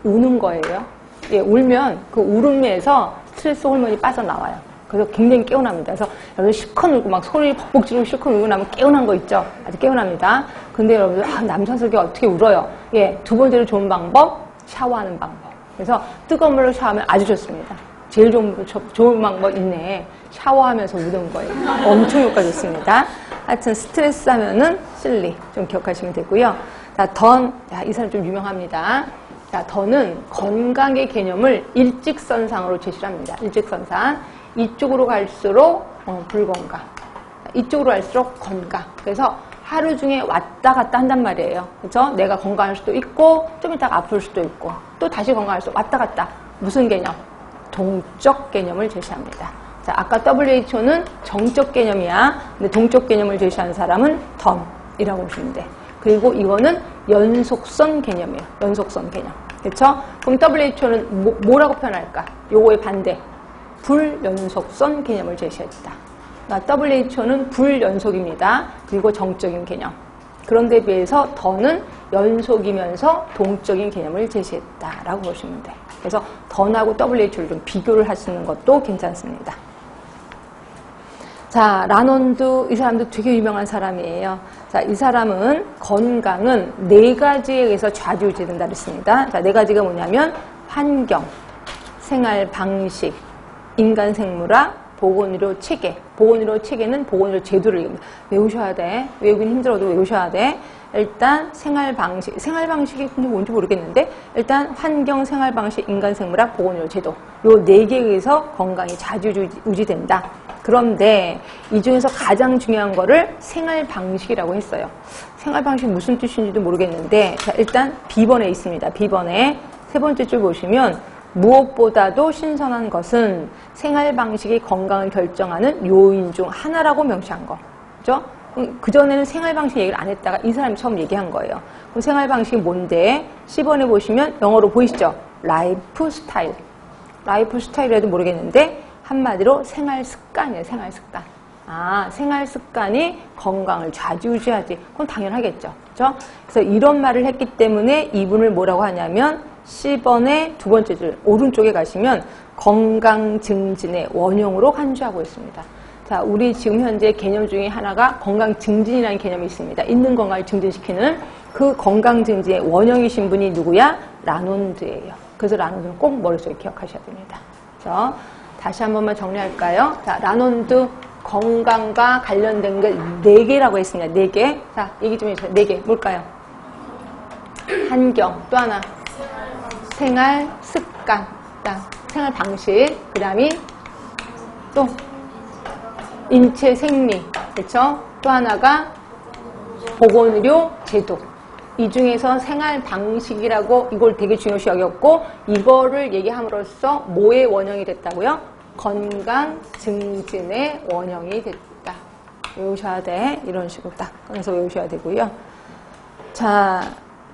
우는 거예요. 예, 울면 그 울음에서 스트레스 호르몬이 빠져나와요. 그래서 굉장히 깨어납니다. 그래서 여러분 실컷 울고 막 소리 벅벅 지르고 실컷 울고 나면 깨어난 거 있죠? 아주 깨어납니다. 근데 여러분들, 남자석이 어떻게 울어요? 예, 두 번째로 좋은 방법, 샤워하는 방법. 그래서 뜨거운 물로 샤워하면 아주 좋습니다. 제일 좋은 방법 있네. 샤워하면서 우는 거예요. 엄청 효과 좋습니다. 하여튼 스트레스 하면은 실리 좀 기억하시면 되고요. 자, 던. 이 사람 좀 유명합니다. 자, 던은 건강의 개념을 일직선상으로 제시를 합니다. 일직선상. 이쪽으로 갈수록 불건강. 이쪽으로 갈수록 건강. 그래서 하루 중에 왔다 갔다 한단 말이에요. 그렇죠? 내가 건강할 수도 있고 좀 이따가 아플 수도 있고 또 다시 건강할 수도 왔다 갔다. 무슨 개념? 동적 개념을 제시합니다. 자, 아까 WHO는 정적 개념이야. 근데 동적 개념을 제시하는 사람은 던이라고 보시면 돼. 그리고 이거는 연속선 개념이에요. 연속선 개념. 그렇죠? 그럼 WHO는 뭐라고 표현할까? 요거의 반대. 불연속선 개념을 제시했다. WHO는 불연속입니다. 그리고 정적인 개념. 그런데 비해서 던은 연속이면서 동적인 개념을 제시했다라고 보시면 돼요. 그래서 던하고 WHO를 좀 비교를 하시는 것도 괜찮습니다. 자, 라논드, 이 사람도 되게 유명한 사람이에요. 자, 이 사람은 건강은 4가지에 의해서 좌지우지된다 그랬습니다. 자, 4가지가 뭐냐면 환경, 생활 방식, 인간 생물학, 보건의료 체계. 보건의료 체계는 보건의료 제도를 외우셔야 돼. 외우긴 힘들어도 외우셔야 돼. 일단 생활 방식. 생활 방식이 뭔지 모르겠는데 일단 환경, 생활 방식, 인간 생물학, 보건의료 제도. 요 4개에 의해서 건강이 좌지우지된다. 그런데 이 중에서 가장 중요한 거를 생활 방식이라고 했어요. 생활 방식 무슨 뜻인지도 모르겠는데 자, 일단 B번에 있습니다. B번에 세 번째 줄 보시면 무엇보다도 신선한 것은 생활 방식이 건강을 결정하는 요인 중 하나라고 명시한 거. 그죠? 그전에는 생활 방식 얘기를 안 했다가 이 사람이 처음 얘기한 거예요. 그럼 생활 방식이 뭔데? 10번에 보시면 영어로 보이시죠? 라이프 스타일. 라이프 스타일이라도 모르겠는데 한마디로 생활 습관이에요. 생활 습관. 생활 습관이 건강을 좌지우지하지. 그건 당연하겠죠. 그죠? 그래서 이런 말을 했기 때문에 이분을 뭐라고 하냐면 10번의 두 번째 줄 오른쪽에 가시면 건강 증진의 원형으로 간주하고 있습니다. 자, 우리 지금 현재 개념 중에 하나가 건강 증진이라는 개념이 있습니다. 있는 건강을 증진시키는 그 건강 증진의 원형이신 분이 누구야? 라논드예요. 그래서 라논드는 꼭 머릿속에 기억하셔야 됩니다. 그래서 다시 한 번만 정리할까요? 자, 라논드 건강과 관련된 게 4개라고 했습니다. 4개. 자, 얘기 좀 해주세요. 4개. 뭘까요? 환경. 또 하나. 생활 습관. 생활 방식. 그 다음이 또 인체 생리. 그렇죠? 또 하나가 보건의료 제도. 이 중에서 생활 방식이라고 이걸 되게 중요시 여겼고 이거를 얘기함으로써 뭐의 원형이 됐다고요? 건강 증진의 원형이 됐다. 외우셔야 돼. 이런 식으로 딱 꺼내서 외우셔야 되고요. 자,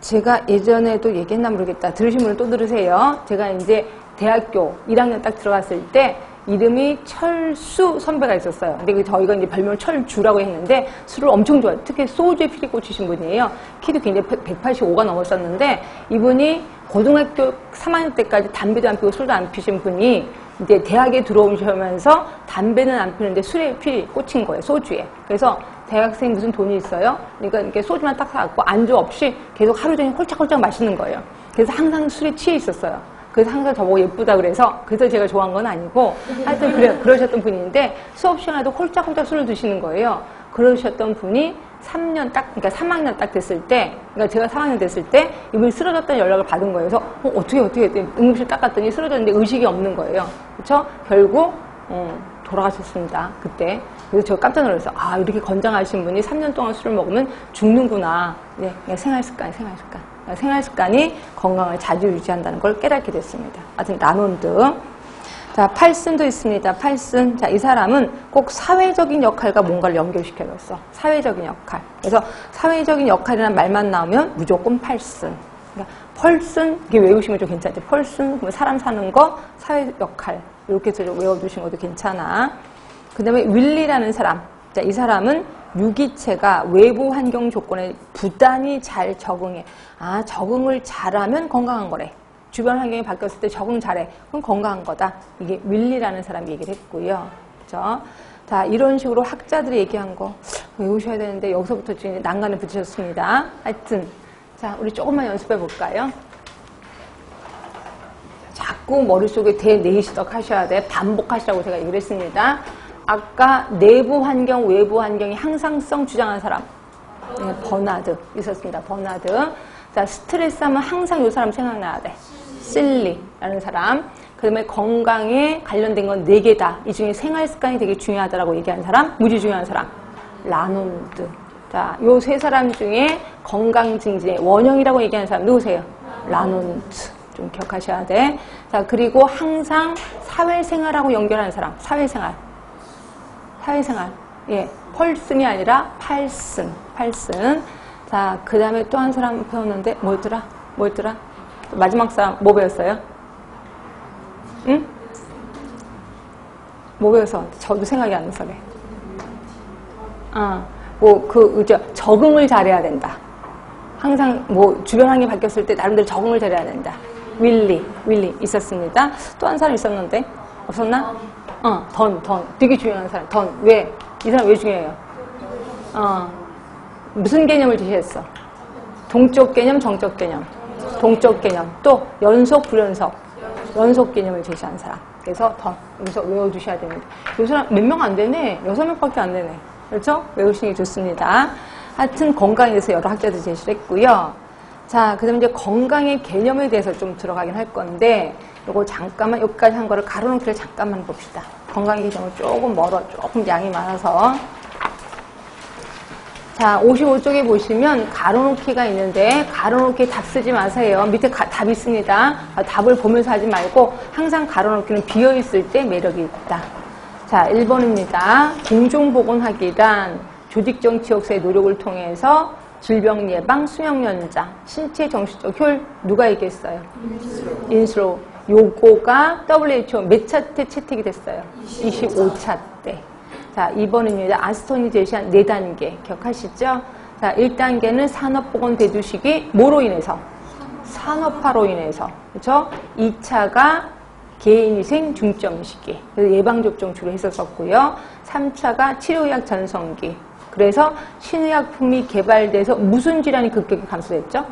제가 예전에도 얘기했나 모르겠다. 들으신 분은 또 들으세요. 제가 이제 대학교 1학년 딱 들어갔을 때 이름이 철수 선배가 있었어요. 근데 저희가 이제 별명 철주라고 했는데 술을 엄청 좋아해요. 특히 소주에 피리 꽂히신 분이에요. 키도 굉장히 185가 넘었었는데 이분이 고등학교 3학년 때까지 담배도 안 피고 술도 안 피신 분이 이제 대학에 들어오시면서 담배는 안 피는데 술에 피리 꽂힌 거예요. 소주에. 그래서 대학생 무슨 돈이 있어요? 그러니까 이렇게 소주만 딱 사갖고 안주 없이 계속 하루 종일 홀짝홀짝 마시는 거예요. 그래서 항상 술에 취해 있었어요. 그래서 항상 저보고 예쁘다 그래서 제가 좋아한 건 아니고 하여튼 그러셨던 분인데 수업 시간에도 홀짝홀짝 술을 드시는 거예요. 그러셨던 분이 3년 딱, 그러니까 3학년 딱 됐을 때, 그러니까 제가 4학년 됐을 때 이분이 쓰러졌다는 연락을 받은 거예요. 그래서 어떻게 응급실 딱 갔더니 쓰러졌는데 의식이 없는 거예요. 그렇죠? 결국 돌아가셨습니다. 그때. 그래서 저 깜짝 놀랐어요. 이렇게 건장하신 분이 3년 동안 술을 먹으면 죽는구나. 네, 생활 습관. 생활 습관이 건강을 좌지우지한다는 걸 깨닫게 됐습니다. 하여튼 라논드. 자, 팔슨도 있습니다. 팔슨. 자, 이 사람은 꼭 사회적인 역할과 뭔가를 연결시켜줬어. 사회적인 역할. 그래서 사회적인 역할이라는 말만 나오면 무조건 팔슨. 그러니까 펄슨, 이게 외우시면 좀 괜찮죠. 펄슨, 사람 사는 거, 사회 역할. 이렇게 해서 외워두시는 것도 괜찮아. 그 다음에 윌리라는 사람. 자, 이 사람은 유기체가 외부 환경 조건에 부단히 잘 적응해. 적응을 잘하면 건강한 거래. 주변 환경이 바뀌었을 때 적응 잘해. 그럼 건강한 거다. 이게 윌리라는 사람이 얘기를 했고요. 그죠? 자, 이런 식으로 학자들이 얘기한 거 외우셔야 되는데 여기서부터 지금 난간에 붙으셨습니다. 하여튼 자, 우리 조금만 연습해 볼까요? 자꾸 머릿속에 대내시덕 하셔야 돼. 반복하시라고 제가 얘기를 했습니다. 아까 내부 환경, 외부 환경이 항상성 주장한 사람. 네, 버나드 있었습니다. 버나드. 자, 스트레스 하면 항상 이 사람 생각나야 돼. 실리라는 사람. 그 다음에 건강에 관련된 건 4개다. 이 중에 생활 습관이 되게 중요하다라고 얘기한 사람. 무지 중요한 사람. 라논드. 자, 요 3사람 중에 건강 증진의 원형이라고 얘기하는 사람 누구세요? 라논드. 좀 기억하셔야 돼. 자, 그리고 항상 사회생활하고 연결하는 사람. 사회생활. 예. 펄슨이 아니라 팔슨. 자, 그 다음에 또 한 사람 배웠는데, 뭐였더라? 마지막 사람, 뭐 배웠어요? 응? 뭐 배워서? 저도 생각이 안 나서 그래. 적응을 잘해야 된다. 항상 주변 환경이 바뀌었을 때 나름대로 적응을 잘해야 된다. 윌리 있었습니다. 또 한 사람 있었는데, 없었나? 던. 되게 중요한 사람. 던. 왜? 이 사람 왜 중요해요? 무슨 개념을 제시했어? 동적 개념, 정적 개념. 동적 개념. 또 연속, 불연속. 연속 개념을 제시한 사람. 그래서 던. 여기서 외워두셔야 됩니다. 이 사람 몇 명 안 되네? 6명밖에 안 되네. 그렇죠? 외우시는 게 좋습니다. 하여튼 건강에 대해서 여러 학자들이 제시를 했고요. 자, 그 다음에 이제 건강의 개념에 대해서 좀 들어가긴 할 건데, 요거 잠깐만, 여기까지 한 거를 가로놓기를 잠깐만 봅시다. 건강의 개념은 조금 양이 많아서. 자, 55쪽에 보시면 가로놓기가 있는데, 가로놓기에 답 쓰지 마세요. 밑에 답이 있습니다. 답을 보면서 하지 말고, 항상 가로놓기는 비어있을 때 매력이 있다. 자, 1번입니다. 공중보건학이란 조직적 지역사의 노력을 통해서 질병 예방, 수명 연장, 신체 정신적 효율 누가 얘기했어요? 인스로. 요거가 WHO 몇 차 때 채택이 됐어요? 25차 때. 자, 2번입니다. 아스톤이 제시한 4단계 기억하시죠? 자, 1단계는 산업보건 대두식이 뭐로 인해서? 산업화로 인해서. 그렇죠? 2차가 개인위생 중점 시기. 그래서 예방접종 주로 했었었고요. 3차가 치료약 전성기. 그래서 신의약품이 개발돼서 무슨 질환이 급격히 감소됐죠?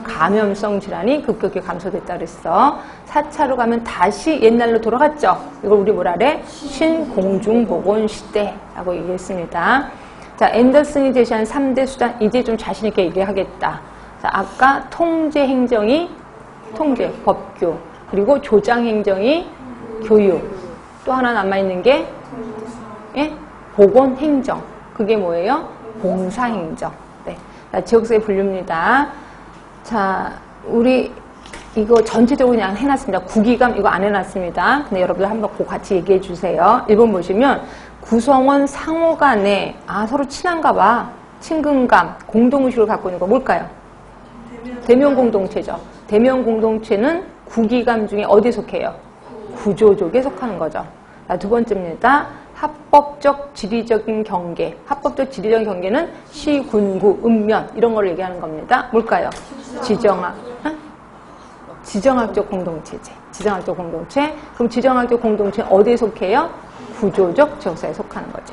감염성 질환이 급격히 감소됐다 그랬어. 4차로 가면 다시 옛날로 돌아갔죠? 이걸 우리 뭐라 그래? 신공중보건 시대라고 얘기했습니다. 자, 앤더슨이 제시한 3대 수단, 이제 좀 자신있게 얘기하겠다. 자, 아까 통제행정이 법규. 그리고 조장행정이 교육. 또 하나 남아있는 게, 예? 보건행정. 그게 뭐예요? 봉사행정. 네. 자, 지역사회 분류입니다. 자, 우리 이거 전체적으로 그냥 해놨습니다. 구기감 이거 안 해놨습니다. 근데 여러분들 한번 꼭 같이 얘기해 주세요. 1번 보시면 구성원 상호 간에 서로 친한가 봐. 친근감, 공동의식을 갖고 있는 거 뭘까요? 대면 공동체죠. 대면 공동체는 구기감 중에 어디에 속해요? 구조족에 속하는 거죠. 자, 2번째입니다. 합법적 지리적인 경계. 합법적 지리적인 경계는 시, 군, 구, 읍면 이런 걸 얘기하는 겁니다. 뭘까요? 지정학적 공동체제. 지정학적 공동체. 그럼 지정학적 공동체는 어디에 속해요? 구조적 지역사회에 속하는 거죠.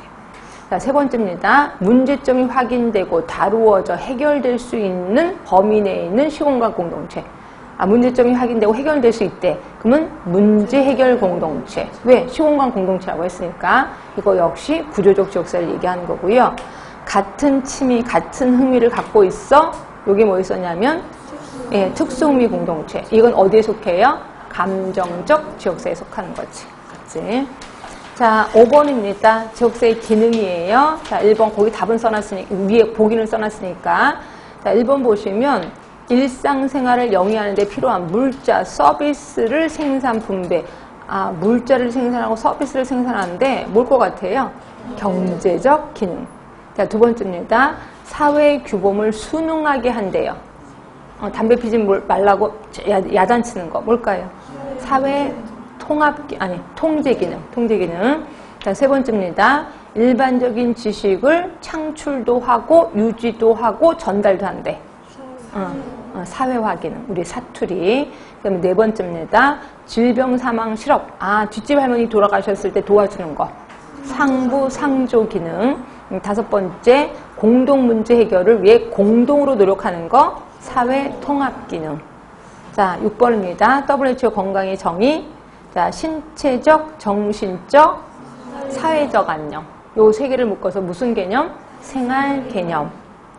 자, 3번째입니다. 문제점이 확인되고 다루어져 해결될 수 있는 범위 내에 있는 시공간 공동체. 문제점이 확인되고 해결될 수 있대. 그러면 문제 해결 공동체. 왜? 시공간 공동체라고 했으니까 이거 역시 구조적 지역사회를 얘기하는 거고요. 같은 취미, 같은 흥미를 갖고 있어. 이게 뭐 있었냐면 특수흥미 공동체. 이건 어디에 속해요? 감정적 지역사회에 속하는 거지. 그치? 자, 5번입니다. 지역사회 기능이에요. 자, 1번 거기 답은 써놨으니까 위에 보기는 써놨으니까. 자, 1번 보시면 일상생활을 영위하는 데 필요한 물자, 서비스를 생산, 분배. 물자를 생산하고 서비스를 생산하는데 뭘 것 같아요? 경제적 기능. 자, 2번째입니다. 사회 규범을 순응하게 한대요. 담배 피지 말라고 야단치는 거 뭘까요? 사회 통제 기능. 자, 3번째입니다. 일반적인 지식을 창출도 하고 유지도 하고 전달도 한대. 사회화 기능, 우리 사투리. 그 다음에 4번째입니다. 질병 사망 실업. 뒷집 할머니 돌아가셨을 때 도와주는 거. 상부, 상조 기능. 다섯 번째, 공동 문제 해결을 위해 공동으로 노력하는 거, 사회 통합 기능. 자, 6번입니다. WHO 건강의 정의. 자, 신체적, 정신적, 사회적 안녕. 요 세 개를 묶어서 무슨 개념? 생활 개념.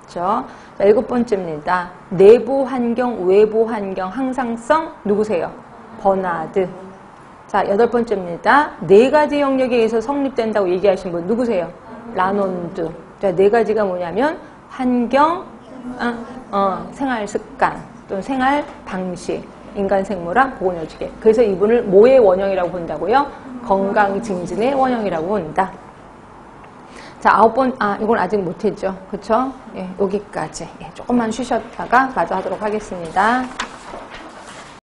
그렇죠? 자, 7번째입니다. 내부 환경, 외부 환경, 항상성. 누구세요? 버나드. 자, 8번째입니다. 네 가지 영역에 의해서 성립된다고 얘기하신 분 누구세요? 라논드. 자, 네 가지가 뭐냐면 환경, 생활 습관, 또는 생활 방식, 인간 생물학, 보건여지계. 그래서 이분을 뭐의 원형이라고 본다고요? 건강 증진의 원형이라고 본다. 자, 9번, 이건 아직 못했죠. 그쵸? 예, 여기까지. 예, 조금만 쉬셨다가 마저 하도록 하겠습니다.